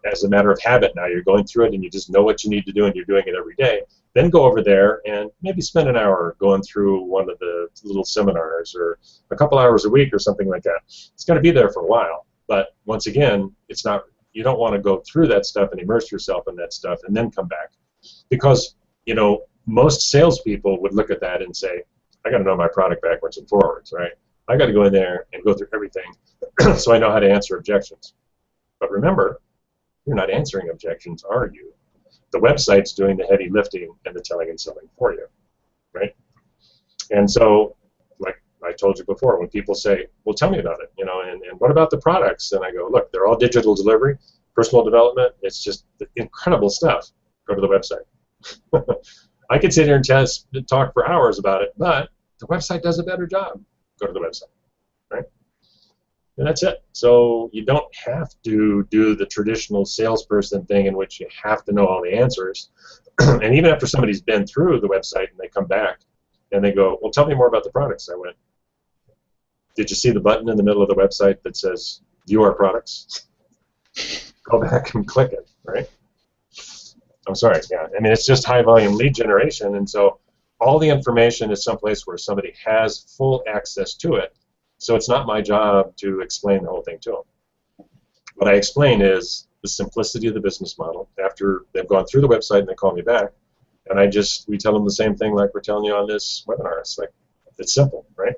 as a matter of habit now, you're going through it and you just know what you need to do and you're doing it every day, then go over there and maybe spend an hour going through one of the little seminars or a couple hours a week or something like that. It's going to be there for a while, but once again, it's not, you don't want to go through that stuff and immerse yourself in that stuff and then come back. Because, most salespeople would look at that and say, I got to know my product backwards and forwards, right? I got to go in there and go through everything so I know how to answer objections. But remember, you're not answering objections, are you? The website's doing the heavy lifting and the telling and selling for you, right? And so, like I told you before, when people say, well, tell me about it, and what about the products? And I go, look, they're all digital delivery, personal development, it's just incredible stuff. Go to the website. I could sit here and talk for hours about it, but the website does a better job. Go to the website, right? And that's it. So you don't have to do the traditional salesperson thing in which you have to know all the answers. And even after somebody's been through the website and they come back and they go, well, tell me more about the products. I went, did you see the button in the middle of the website that says view our products? Go back and click it, right? I'm sorry, yeah. I mean, it's just high volume lead generation, and so all the information is someplace where somebody has full access to it. So it's not my job to explain the whole thing to them. What I explain is the simplicity of the business model. After they've gone through the website and they call me back, and we tell them the same thing like we're telling you on this webinar. It's like, it's simple, right?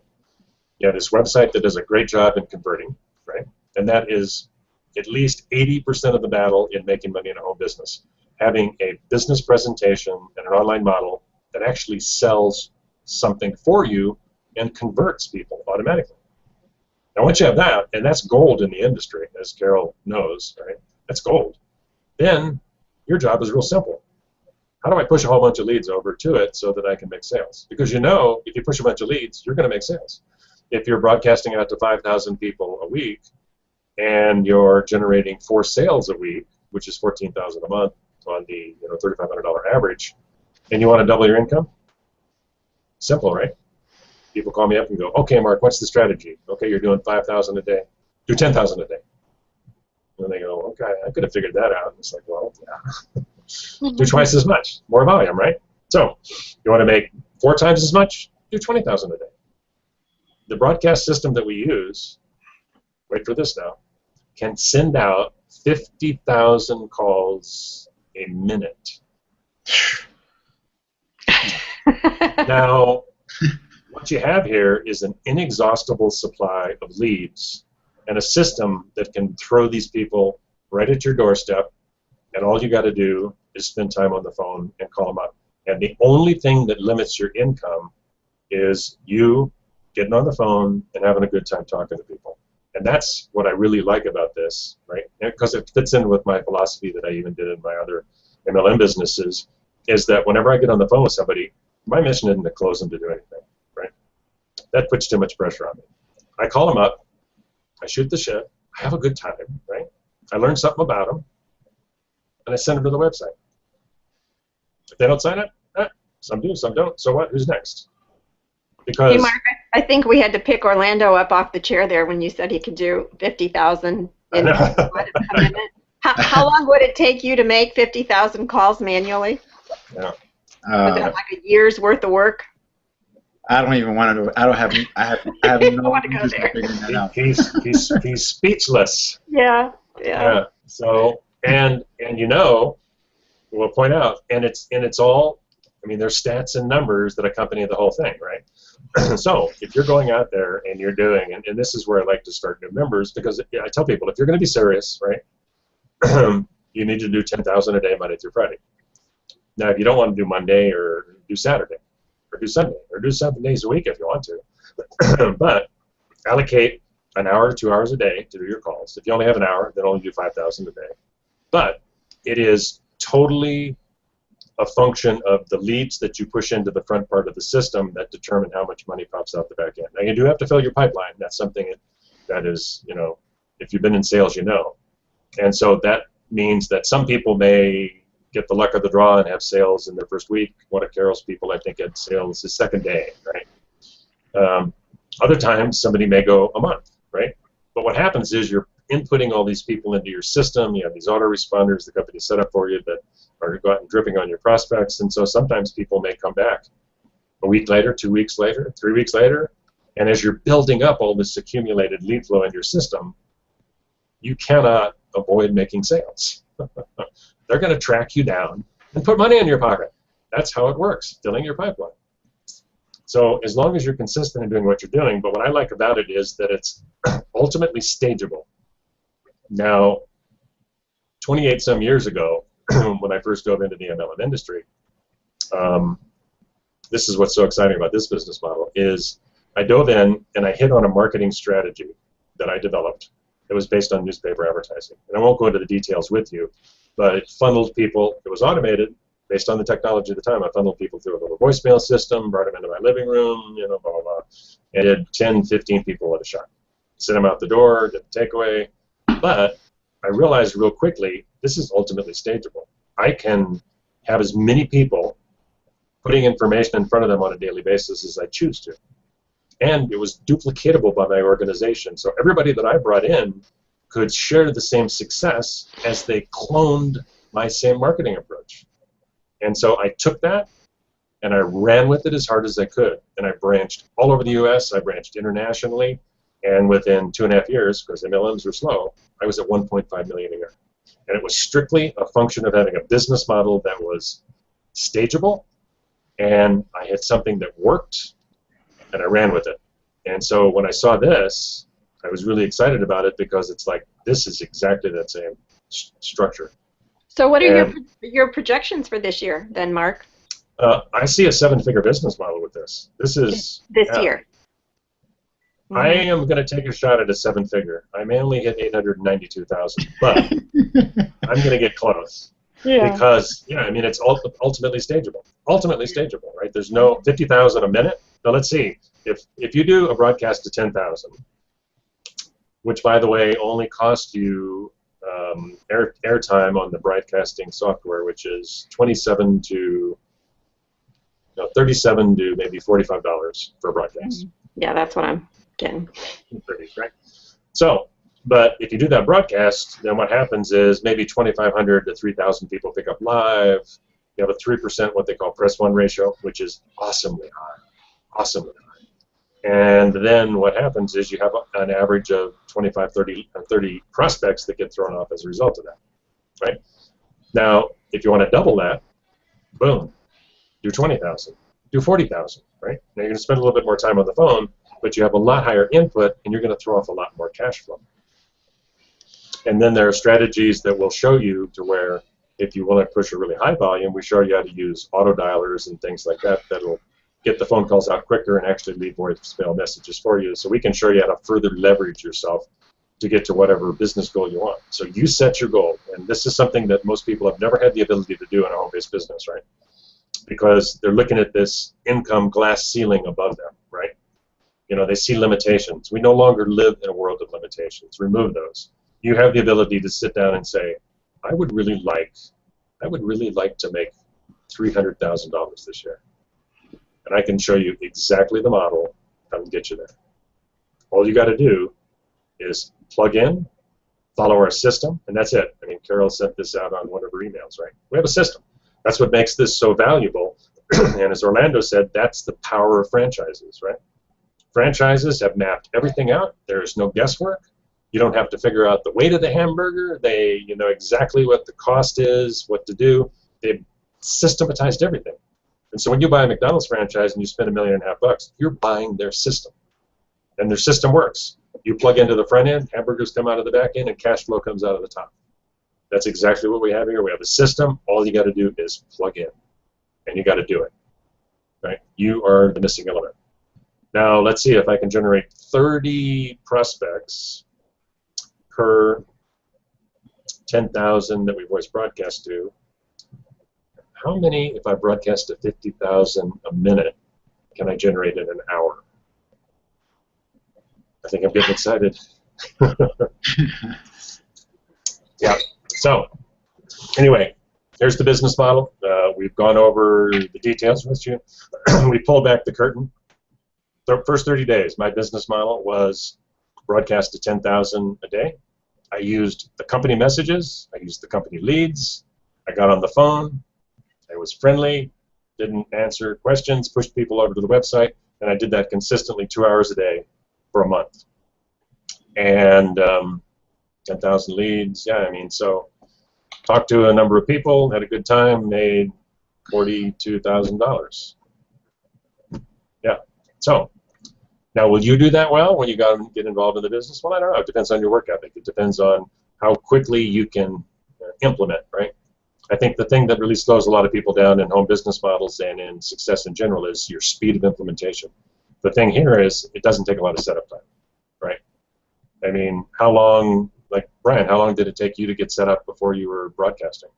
You have this website that does a great job in converting, right? And that is at least 80% of the battle in making money in a home business. Having a business presentation and an online model that actually sells something for you and converts people automatically. Now, once you have that, and that's gold in the industry, as Carol knows, right? That's gold. Then your job is real simple. How do I push a whole bunch of leads over to it so that I can make sales? Because if you push a bunch of leads, you're going to make sales. If you're broadcasting out to 5,000 people a week and you're generating 4 sales a week, which is $14,000 a month, on the $3,500 average, and you want to double your income? Simple, right? People call me up and go, okay, Mark, what's the strategy? Okay, you're doing 5,000 a day. Do 10,000 a day. And they go, okay, I could have figured that out. And it's like, well, yeah. Do twice as much, more volume, right? So you want to make 4 times as much, do 20,000 a day. The broadcast system that we use, wait for this now, can send out 50,000 calls a minute. Now, what you have here is an inexhaustible supply of leads and a system that can throw these people right at your doorstep, and all you got to do is spend time on the phone and call them up. And the only thing that limits your income is you getting on the phone and having a good time talking to people. And that's what I really like about this, right? Because it fits in with my philosophy that I even did in my other MLM businesses, is that whenever I get on the phone with somebody, my mission isn't to close them to do anything, right? That puts too much pressure on me. I call them up, I shoot the shit, I have a good time, right? I learn something about them, and I send them to the website. If they don't sign up, some do, some don't. So what? Who's next? Because
Hey, Mark, I think we had to pick Orlando up off the chair there when you said he could do 50,000 in a minute. How long would it take you to make 50,000 calls manually?
Yeah.
Was that like a year's worth of work?
I don't even want to. I have
don't
no
want to go
interest in
there.
figuring that out.
he's speechless.
Yeah.
Yeah. So and you know, we'll point out, and it's all. I mean, there's stats and numbers that accompany the whole thing, right? So if you're going out there and you're doing, and this is where I like to start new members, because I tell people, if you're going to be serious, right, you need to do 10,000 a day Monday through Friday. Now, if you don't want to do Monday or do Saturday or do Sunday or do 7 days a week if you want to, but allocate an hour to 2 hours a day to do your calls. If you only have an hour, then only do 5,000 a day. But it is totally a function of the leads that you push into the front part of the system that determine how much money pops out the back end. Now, you do have to fill your pipeline. That's something that is, you know, if you've been in sales, you know. And so that means that some people may get the luck of the draw and have sales in their first week. One of Carol's people, I think, had sales his second day, right? Other times, somebody may go a month, right? But what happens is you're inputting all these people into your system. You have these autoresponders the company set up for you that are going and dripping on your prospects. And so sometimes people may come back a week later, 2 weeks later, 3 weeks later. And as you're building up all this accumulated lead flow in your system, you cannot avoid making sales. They're going to track you down and put money in your pocket. That's how it works, filling your pipeline. So as long as you're consistent in doing what you're doing, but what I like about it is that it's ultimately stageable. Now, 28 some years ago, when I first dove into the MLM industry, this is what's so exciting about this business model, is I dove in and I hit on a marketing strategy that I developed that was based on newspaper advertising. And I won't go into the details with you, but it funneled people. It was automated based on the technology at the time. I funneled people through a little voicemail system, brought them into my living room, you know, blah, blah, blah, and did 10, 15 people at a shot. Sent them out the door, did the takeaway. But I realized real quickly, this is ultimately stageable. I can have as many people putting information in front of them on a daily basis as I choose to. And it was duplicatable by my organization. So everybody that I brought in could share the same success as they cloned my same marketing approach. And so I took that and I ran with it as hard as I could. And I branched all over the US, I branched internationally, and within 2.5 years, because MLMs were slow, I was at 1.5 million a year. And it was strictly a function of having a business model that was stageable, and I had something that worked, and I ran with it. And so when I saw this, I was really excited about it because it's like, this is exactly that same structure.
So what are your projections for this year then, Mark?
I see a 7-figure business model with this. This is
this year.
I am going to take a shot at a 7-figure. I may only hit 892,000, but I'm going to get close. Yeah. Because, yeah, I mean, it's ultimately stageable. Ultimately stageable, right? There's no 50,000 a minute. Now, let's see. If you do a broadcast to 10,000, which, by the way, only costs you airtime on the broadcasting software, which is 37 to maybe $45 for a broadcast.
Yeah, that's what I'm getting.
30, right? So But if you do that broadcast, then what happens is maybe 2,500 to 3,000 people pick up live. You have a 3% what they call press one ratio, which is awesomely high. Awesomely high. And then what happens is you have an average of 25, 30 prospects that get thrown off as a result of that, right? Now, if you want to double that, boom, do 20,000, do 40,000, right? Now you're going to spend a little bit more time on the phone, but you have a lot higher input, and you're going to throw off a lot more cash flow. And then there are strategies that will show you to where if you want to push a really high volume, we show you how to use auto dialers and things like that that'll get the phone calls out quicker and actually leave voicemail messages for you. So we can show you how to further leverage yourself to get to whatever business goal you want. So you set your goal, and this is something that most people have never had the ability to do in a home-based business, right? Because they're looking at this income glass ceiling above them, right? You know, they see limitations. We no longer live in a world of limitations. Remove those. You have the ability to sit down and say, I would really like to make $300,000 this year. And I can show you exactly the model how to get you there. All you got to do is plug in, follow our system, and that's it. I mean, Carol sent this out on one of her emails, right? We have a system. That's what makes this so valuable. And as Orlando said, that's the power of franchises, right? Franchises have mapped everything out. There is no guesswork. You don't have to figure out the weight of the hamburger. You know exactly what the cost is, what to do. They've systematized everything. And so when you buy a McDonald's franchise and you spend $1.5 million, you're buying their system. And their system works. You plug into the front end, hamburgers come out of the back end, and cash flow comes out of the top. That's exactly what we have here. We have a system. All you got to do is plug in. And you got to do it. Right? You are the missing element. Now, let's see if I can generate 30 prospects per 10,000 that we voice broadcast to. How many, if I broadcast to 50,000 a minute, can I generate in an hour? I think I'm getting excited. Yeah. So, anyway, here's the business model. We've gone over the details with you. We pulled back the curtain. The first 30 days, my business model was broadcast to 10,000 a day. I used the company messages. I used the company leads. I got on the phone. I was friendly, didn't answer questions, pushed people over to the website, and I did that consistently 2 hours a day for a month. And 10,000 leads, yeah, I mean, so talked to a number of people, had a good time, made $42,000. Yeah, so now will you do that well when you get involved in the business? Well, I don't know. It depends on your work ethic. It depends on how quickly you can implement, right? I think the thing that really slows a lot of people down in home business models and in success in general is your speed of implementation. The thing here is it doesn't take a lot of setup time, right? I mean, how long, like Brian, how long did it take you to get set up before you were broadcasting?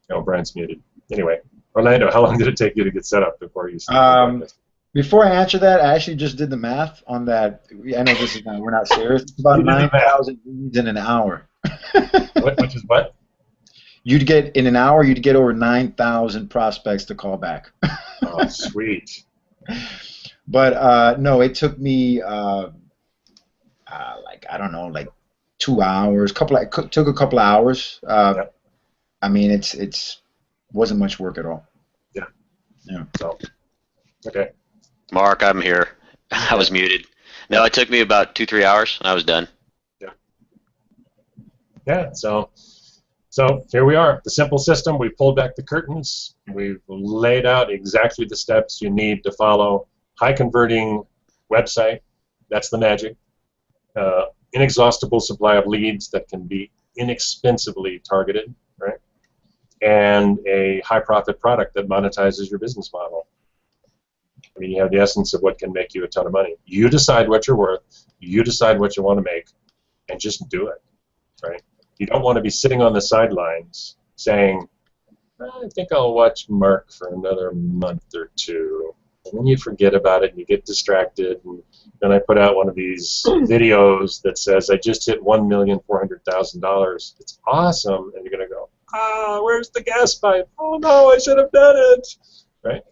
Oh, Brian's muted. Anyway, Orlando, how long did it take you to get set up before you started broadcasting?
Before I answer that, I actually just did the math on that. I know this is not, we're not serious. It's about 9,000 leads in an hour.
Which is what?
You'd get, in an hour, you'd get over 9,000 prospects to call back.
Oh, sweet.
But no, it took me like, I don't know, like 2 hours. Took a couple of hours.
Yep.
I mean, it's wasn't much work at all.
Yeah.
Yeah.
So, okay.
Mark, I'm here. I was muted. No, it took me about 2-3 hours, and I was done.
Yeah. Yeah. So here we are. The simple system. We pulled back the curtains. We've laid out exactly the steps you need to follow. High converting website. That's the magic. Inexhaustible supply of leads that can be inexpensively targeted, right? And a high profit product that monetizes your business model. I mean, you have the essence of what can make you a ton of money. You decide what you're worth. You decide what you want to make, and just do it, right? You don't want to be sitting on the sidelines saying, I think I'll watch Mark for another month or two. And then you forget about it, and you get distracted. And then I put out one of these videos that says, I just hit $1,400,000. It's awesome. And you're going to go, where's the gas pipe? Oh, no, I should have done it, right?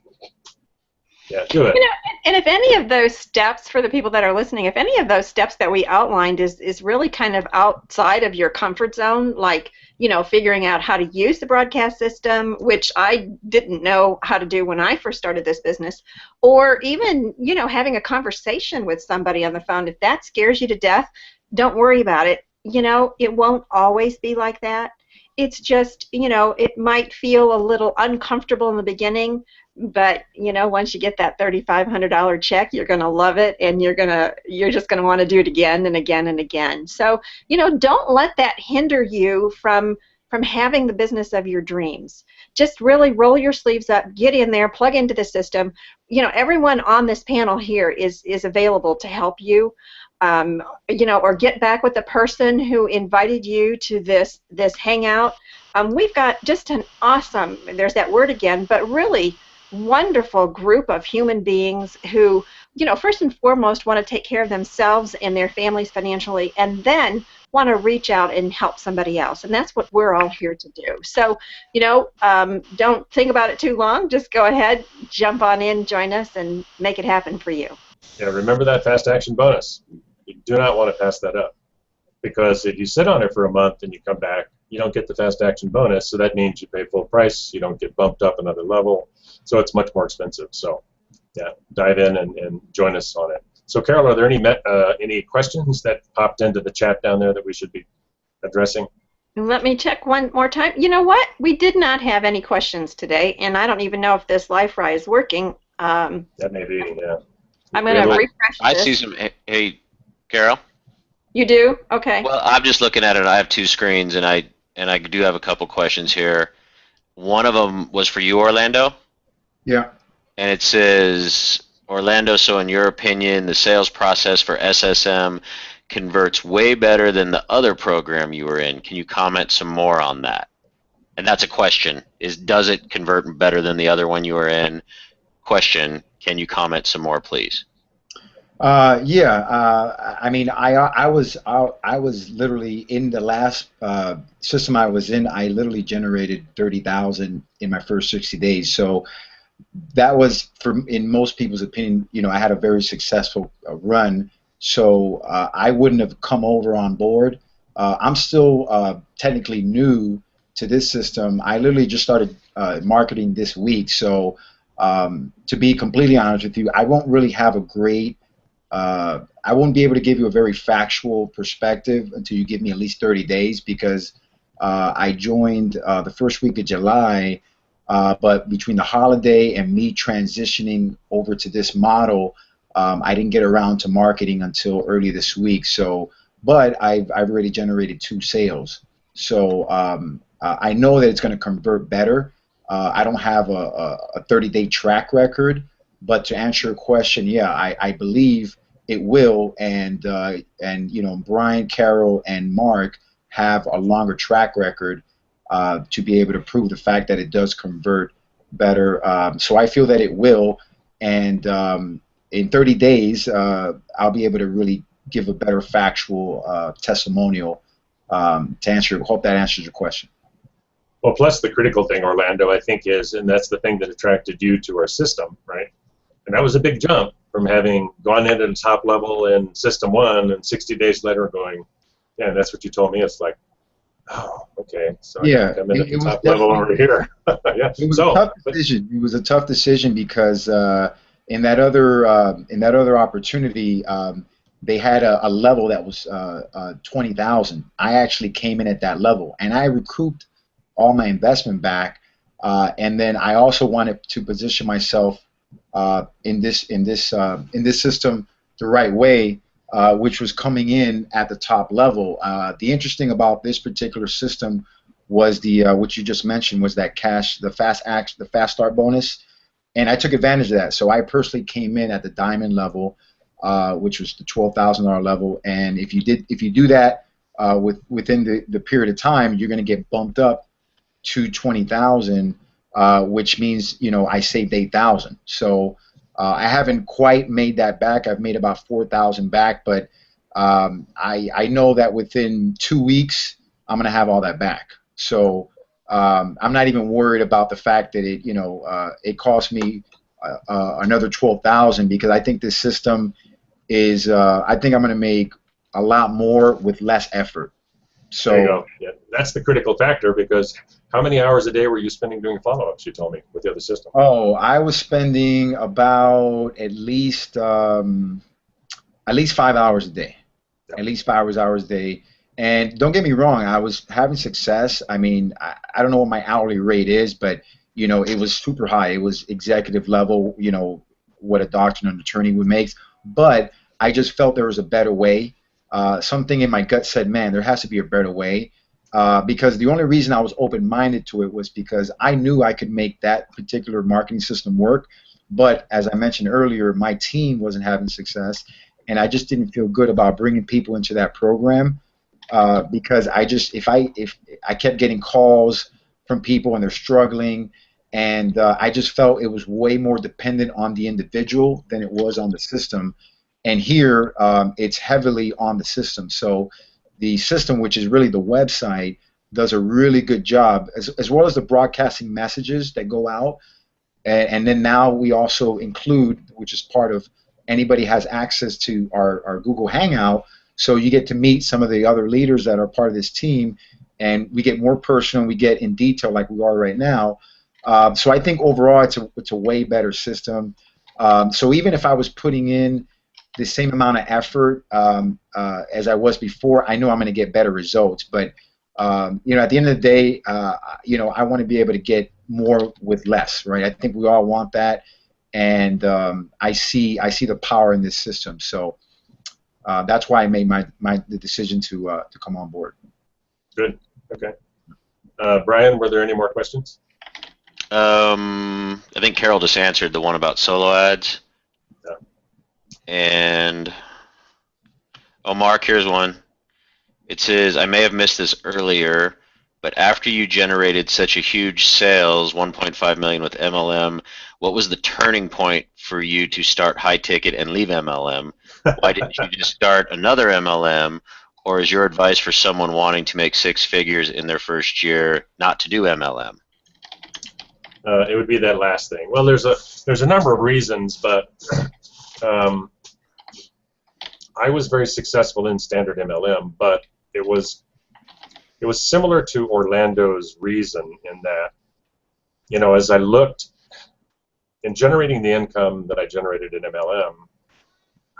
Yeah, do it.
You know, and if any of those steps, for the people that are listening, if any of those steps that we outlined is really kind of outside of your comfort zone, like, you know, figuring out how to use the broadcast system, which I didn't know how to do when I first started this business, or even, you know, having a conversation with somebody on the phone, if that scares you to death, don't worry about it. You know, it won't always be like that. It's just, you know, it might feel a little uncomfortable in the beginning, but you know, once you get that $3,500 check, you're going to love it, and you're just going to want to do it again and again and again. So, you know, don't let that hinder you from having the business of your dreams. Just really roll your sleeves up, get in there, plug into the system. You know, everyone on this panel here is available to help you. You know, or get back with the person who invited you to this hangout. We've got just an awesome, there's that word again, but really wonderful group of human beings who, you know, first and foremost want to take care of themselves and their families financially, and then want to reach out and help somebody else. And that's what we're all here to do. So, you know, don't think about it too long. Just go ahead, jump on in, join us, and make it happen for you.
Yeah, remember that fast action bonus. You do not want to pass that up, because if you sit on it for a month and you come back, you don't get the fast action bonus, so that means you pay full price, you don't get bumped up another level, so it's much more expensive. So yeah, dive in and join us on it. So Carol, are there any questions that popped into the chat down there that we should be addressing?
Let me check one more time. You know what? We did not have any questions today, and I don't even know if this LiveFry is working.
That may be, yeah.
I'm going to refresh
I
this.
see some. Hey, Carol.
You do? Okay.
Well, I'm just looking at it. I have two screens, and I do have a couple questions here. One of them was for you, Orlando.
Yeah.
And it says, Orlando, so in your opinion, the sales process for SSM converts way better than the other program you were in. Can you comment some more on that? And that's a question. Does it convert better than the other one you were in? Question, can you comment some more, please?
Yeah, I mean, I was literally in the last system I was in. I literally generated 30,000 in my first 60 days. So that was, in most people's opinion, you know, I had a very successful run. So I wouldn't have come over on board. I'm still technically new to this system. I literally just started marketing this week. So to be completely honest with you, I won't really have a great I won't be able to give you a very factual perspective until you give me at least 30 days, because I joined the first week of July, but between the holiday and me transitioning over to this model, I didn't get around to marketing until early this week. So, but I've already generated 2 sales. So I know that it's going to convert better. I don't have a 30-day track record. But to answer your question, yeah, I believe it will, and you know, Brian, Carol, and Mark have a longer track record to be able to prove the fact that it does convert better. So I feel that it will, and in 30 days, I'll be able to really give a better factual testimonial to answer. Hope that answers your question.
Well, plus the critical thing, Orlando, I think is, and that's the thing that attracted you to our system, right? And that was a big jump from having gone into the top level in System 1 and 60 days later going, yeah, that's what you told me. It's like, oh, okay. So
yeah,
I'm in at the top level over here. Yeah.
It was a tough decision. It was a tough decision because in that other opportunity, they had a level that was 20,000. I actually came in at that level, and I recouped all my investment back. And then I also wanted to position myself in this system the right way, which was coming in at the top level. The interesting about this particular system was the what you just mentioned, was that the fast start bonus, and I took advantage of that. So I personally came in at the diamond level, which was the $12,000 level, and if you do that within the period of time, you're going to get bumped up to 20,000. Which means, you know, I saved 8,000. So I haven't quite made that back. I've made about 4,000 back, but I know that within 2 weeks I'm going to have all that back. So I'm not even worried about the fact that it cost me another 12,000 because I think this system is. I think I'm going to make a lot more with less effort. So
there you go. Yeah, that's the critical factor because how many hours a day were you spending doing follow-ups? You told me with the other system.
Oh, I was spending about at least 5 hours a day.
Yeah.
At least 5 hours a day. And don't get me wrong, I was having success. I mean, I don't know what my hourly rate is, but you know, it was super high. It was executive level, you know, what a doctor and an attorney would make. But I just felt there was a better way. Something in my gut said, man, there has to be a better way. Because the only reason I was open-minded to it was because I knew I could make that particular marketing system work. But as I mentioned earlier, my team wasn't having success, and I just didn't feel good about bringing people into that program because if I kept getting calls from people and they're struggling, and I just felt it was way more dependent on the individual than it was on the system. And here it's heavily on the system. So the system, which is really the website, does a really good job, as well as the broadcasting messages that go out. And then now we also include, which is part of anybody has access to our Google Hangout, so you get to meet some of the other leaders that are part of this team, and we get more personal, we get in detail like we are right now. So I think overall it's a way better system. So even if I was putting in the same amount of effort as I was before, I know I'm going to get better results. But you know, at the end of the day, you know, I want to be able to get more with less, right? I think we all want that, and I see the power in this system. So that's why I made the decision to come on board.
Good. Okay. Brian, were there any more questions?
I think Carol just answered the one about solo ads.
Yeah.
And oh, Mark, here's one. It says, I may have missed this earlier, but after you generated such a huge sales, 1.5 million with MLM, what was the turning point for you to start high ticket and leave MLM? Why didn't you just start another MLM? Or is your advice for someone wanting to make 6 figures in their first year not to do MLM?
It would be that last thing. Well, there's a number of reasons, but I was very successful in standard MLM, but it was similar to Orlando's reason in that, you know, as I looked in generating the income that I generated in MLM,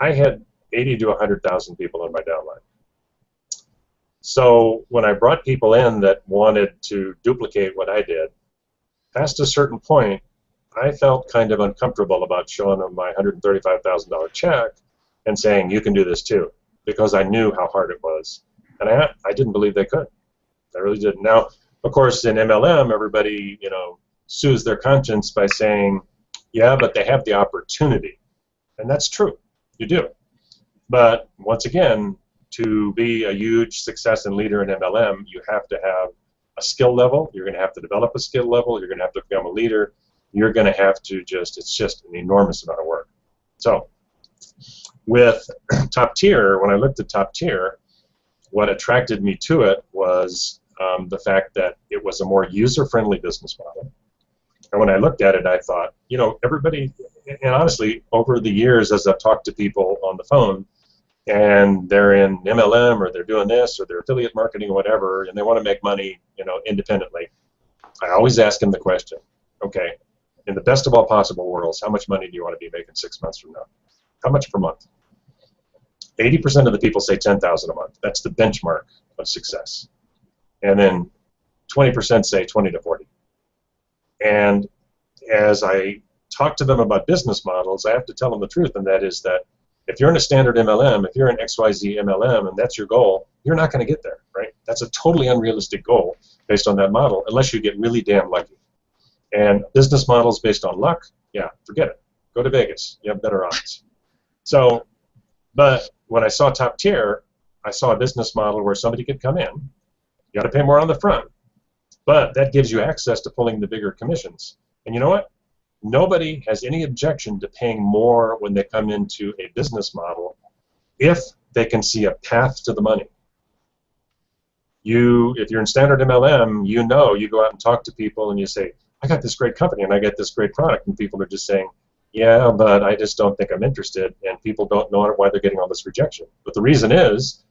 I had 80 to 100,000 people in my downline. So when I brought people in that wanted to duplicate what I did, past a certain point, I felt kind of uncomfortable about showing them my $135,000 check and saying, you can do this too, because I knew how hard it was. And I didn't believe they could. I really didn't. Now, of course, in MLM, everybody, you know, soothes their conscience by saying, yeah, but they have the opportunity. And that's true. You do. But once again, to be a huge success and leader in MLM, you have to have a skill level. You're going to have to develop a skill level. You're going to have to become a leader. You're going to have to it's just an enormous amount of work. So with Top Tier, when I looked at Top Tier, what attracted me to it was the fact that it was a more user-friendly business model. And when I looked at it, I thought, you know, everybody, and honestly, over the years as I've talked to people on the phone, and they're in MLM or they're doing this or they're affiliate marketing or whatever, and they want to make money, you know, independently, I always ask them the question, okay, in the best of all possible worlds, how much money do you want to be making 6 months from now? How much per month? 80% of the people say $10,000 a month. That's the benchmark of success. And then 20% say 20 to 40. And as I talk to them about business models, I have to tell them the truth, and that is that if you're in a standard MLM, if you're in XYZ MLM, and that's your goal, you're not going to get there, right? That's a totally unrealistic goal based on that model, unless you get really damn lucky. And business models based on luck, yeah, forget it. Go to Vegas. You have better odds. So, but when I saw Top Tier, I saw a business model where somebody could come in. You got to pay more on the front, but that gives you access to pulling the bigger commissions. And you know what? Nobody has any objection to paying more when they come into a business model if they can see a path to the money. If you're in standard MLM, you know, you go out and talk to people and you say, I got this great company and I got this great product, and people are just saying, Yeah, but I just don't think I'm interested, and people don't know why they're getting all this rejection. But the reason is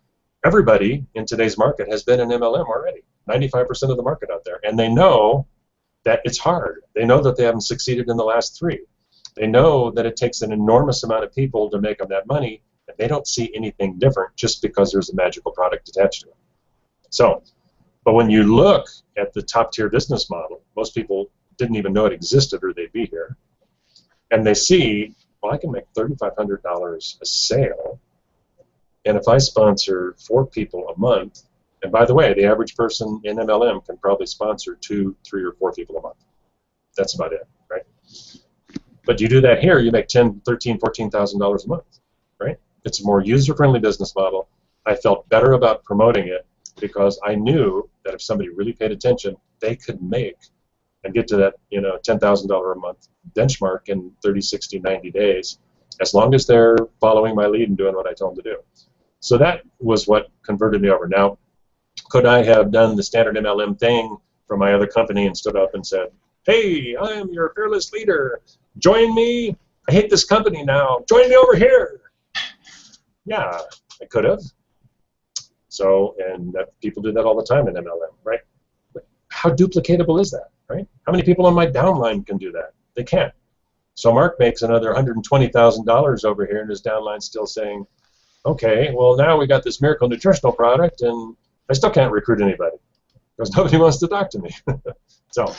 everybody in today's market has been an MLM already, 95% of the market out there, and they know that it's hard. They know that they haven't succeeded in the last 3. They know that it takes an enormous amount of people to make them that money, and they don't see anything different just because there's a magical product attached to it. So, but when you look at the top tier business model, most people didn't even know it existed or they'd be here. And they see, well, I can make $3,500 a sale, and if I sponsor 4 people a month, and by the way, the average person in MLM can probably sponsor 2, 3, or 4 people a month. That's about it, right? But you do that here, you make $10,000, $13,000, $14,000 a month, right? It's a more user-friendly business model. I felt better about promoting it because I knew that if somebody really paid attention, they could make and get to that, $10,000 a month benchmark in 30, 60, 90 days, as long as they're following my lead and doing what I told them to do. So that was what converted me over. Now, could I have done the standard MLM thing from my other company and stood up and said, hey, I am your fearless leader. Join me. I hate this company now. Join me over here. Yeah, I could have. So, and people do that all the time in MLM, right? But how duplicatable is that, right? How many people on my downline can do that? They can't. So Mark makes another $120,000 over here, and his downline's still saying, okay, well, now we got this miracle nutritional product, and I still can't recruit anybody because nobody wants to talk to me. So,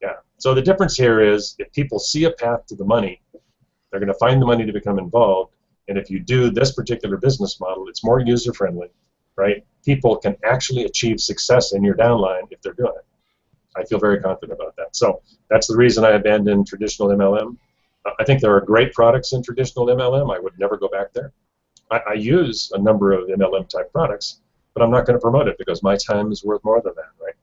yeah. So the difference here is if people see a path to the money, they're going to find the money to become involved. And if you do this particular business model, it's more user-friendly, right? People can actually achieve success in your downline if they're doing it. I feel very confident about that. So that's the reason I abandoned traditional MLM. I think there are great products in traditional MLM. I would never go back there. I use a number of MLM-type products, but I'm not going to promote it because my time is worth more than that, right?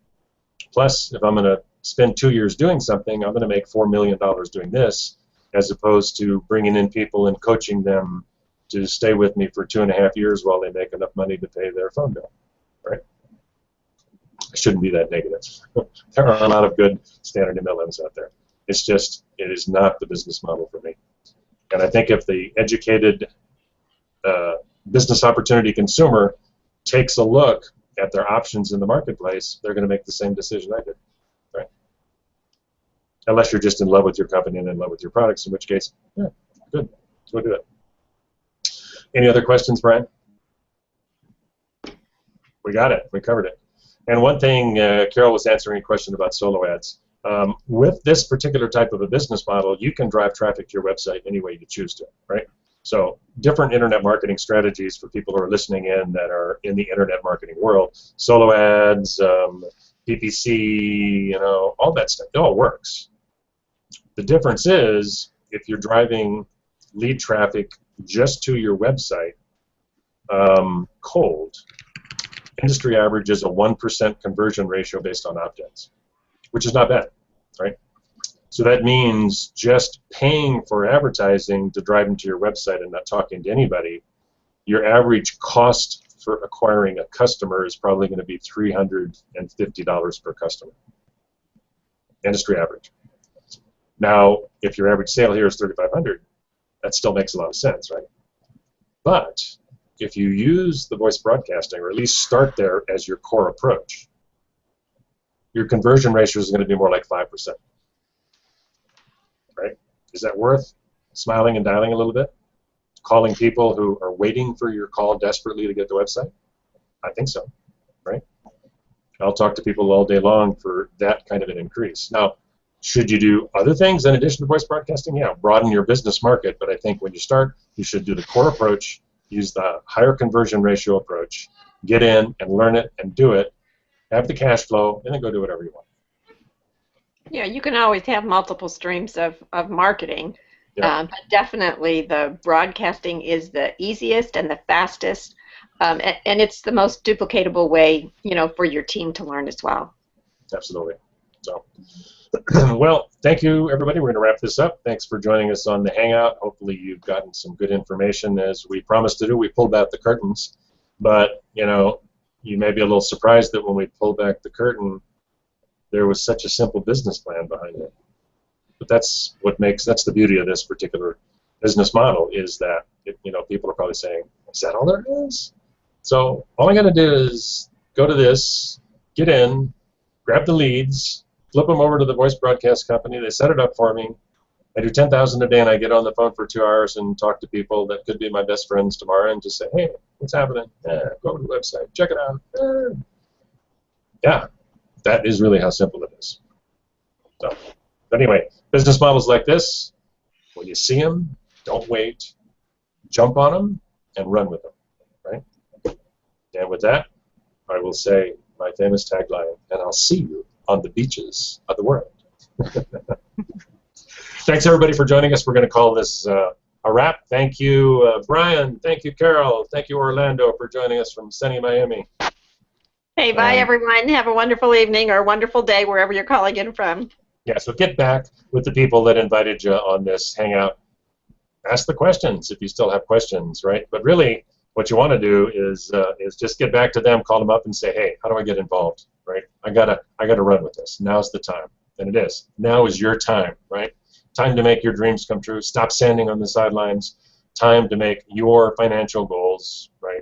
Plus, if I'm going to spend 2 years doing something, I'm going to make $4 million doing this, as opposed to bringing in people and coaching them to stay with me for 2.5 years while they make enough money to pay their phone bill, right? I shouldn't be that negative. There are a lot of good standard MLMs out there. It's just, it is not the business model for me. And I think if the educated business opportunity consumer takes a look at their options in the marketplace, they're going to make the same decision I did, right? Unless you're just in love with your company and in love with your products, in which case, yeah, good, go do it. Any other questions, Brian? We got it. We covered it. And one thing, Carol was answering a question about solo ads. With this particular type of a business model, you can drive traffic to your website any way you choose to, right? So different internet marketing strategies for people who are listening in that are in the internet marketing world. Solo ads, PPC, all that stuff, it all works. The difference is if you're driving lead traffic just to your website cold, industry average is a 1% conversion ratio based on opt-ins, which is not bad, right? So that means just paying for advertising to drive them to your website and not talking to anybody, your average cost for acquiring a customer is probably going to be $350 per customer. Industry average. Now, if your average sale here is $3,500, that still makes a lot of sense, right? But if you use the voice broadcasting, or at least start there as your core approach, your conversion ratio is going to be more like 5%. Right? Is that worth smiling and dialing a little bit? Calling people who are waiting for your call desperately to get the website? I think so, right? I'll talk to people all day long for that kind of an increase. Now, should you do other things in addition to voice broadcasting? Yeah, broaden your business market, but I think when you start, you should do the core approach, use the higher conversion ratio approach, get in and learn it and do it, have the cash flow, and then go do whatever you want.
Yeah, you can always have multiple streams of marketing,
Yeah.
but definitely the broadcasting is the easiest and the fastest, and it's the most duplicatable way, for your team to learn as well.
Absolutely. So, well, thank you, everybody. We're going to wrap this up. Thanks for joining us on the Hangout. Hopefully you've gotten some good information. As we promised to do, we pulled back the curtains, but, you may be a little surprised that when we pulled back the curtain, there was such a simple business plan behind it. But that's the beauty of this particular business model, is that people are probably saying, is that all there is? So all I got to do is go to this, get in, grab the leads, flip them over to the voice broadcast company. They set it up for me. I do 10,000 a day, and I get on the phone for 2 hours and talk to people that could be my best friends tomorrow, and just say, hey, what's happening? Go to the website, check it out. Yeah, that is really how simple it is. So, anyway, business models like this, when you see them, don't wait, jump on them, and run with them, right? And with that, I will say my famous tagline, and I'll see you on the beaches of the world. Thanks, everybody, for joining us. We're going to call this a wrap. Thank you, Brian. Thank you, Carol. Thank you, Orlando, for joining us from sunny Miami.
Hey, bye, everyone. Have a wonderful evening or a wonderful day wherever you're calling in from.
Yeah, so get back with the people that invited you on this hangout. Ask the questions if you still have questions, right? But really, what you want to do is just get back to them, call them up, and say, hey, how do I get involved, right? I gotta run with this. Now's the time, and it is. Now is your time, right? Time to make your dreams come true. Stop standing on the sidelines. Time to make your financial goals, right?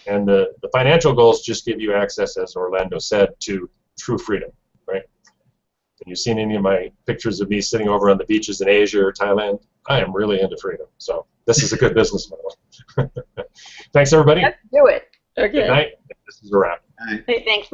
And the financial goals just give you access, as Orlando said, to true freedom, right? Have you seen any of my pictures of me sitting over on the beaches in Asia or Thailand? I am really into freedom. So this is a good business model. Thanks, everybody.
Let's do it. Okay.
Good night. This is a wrap.
Hey, thanks.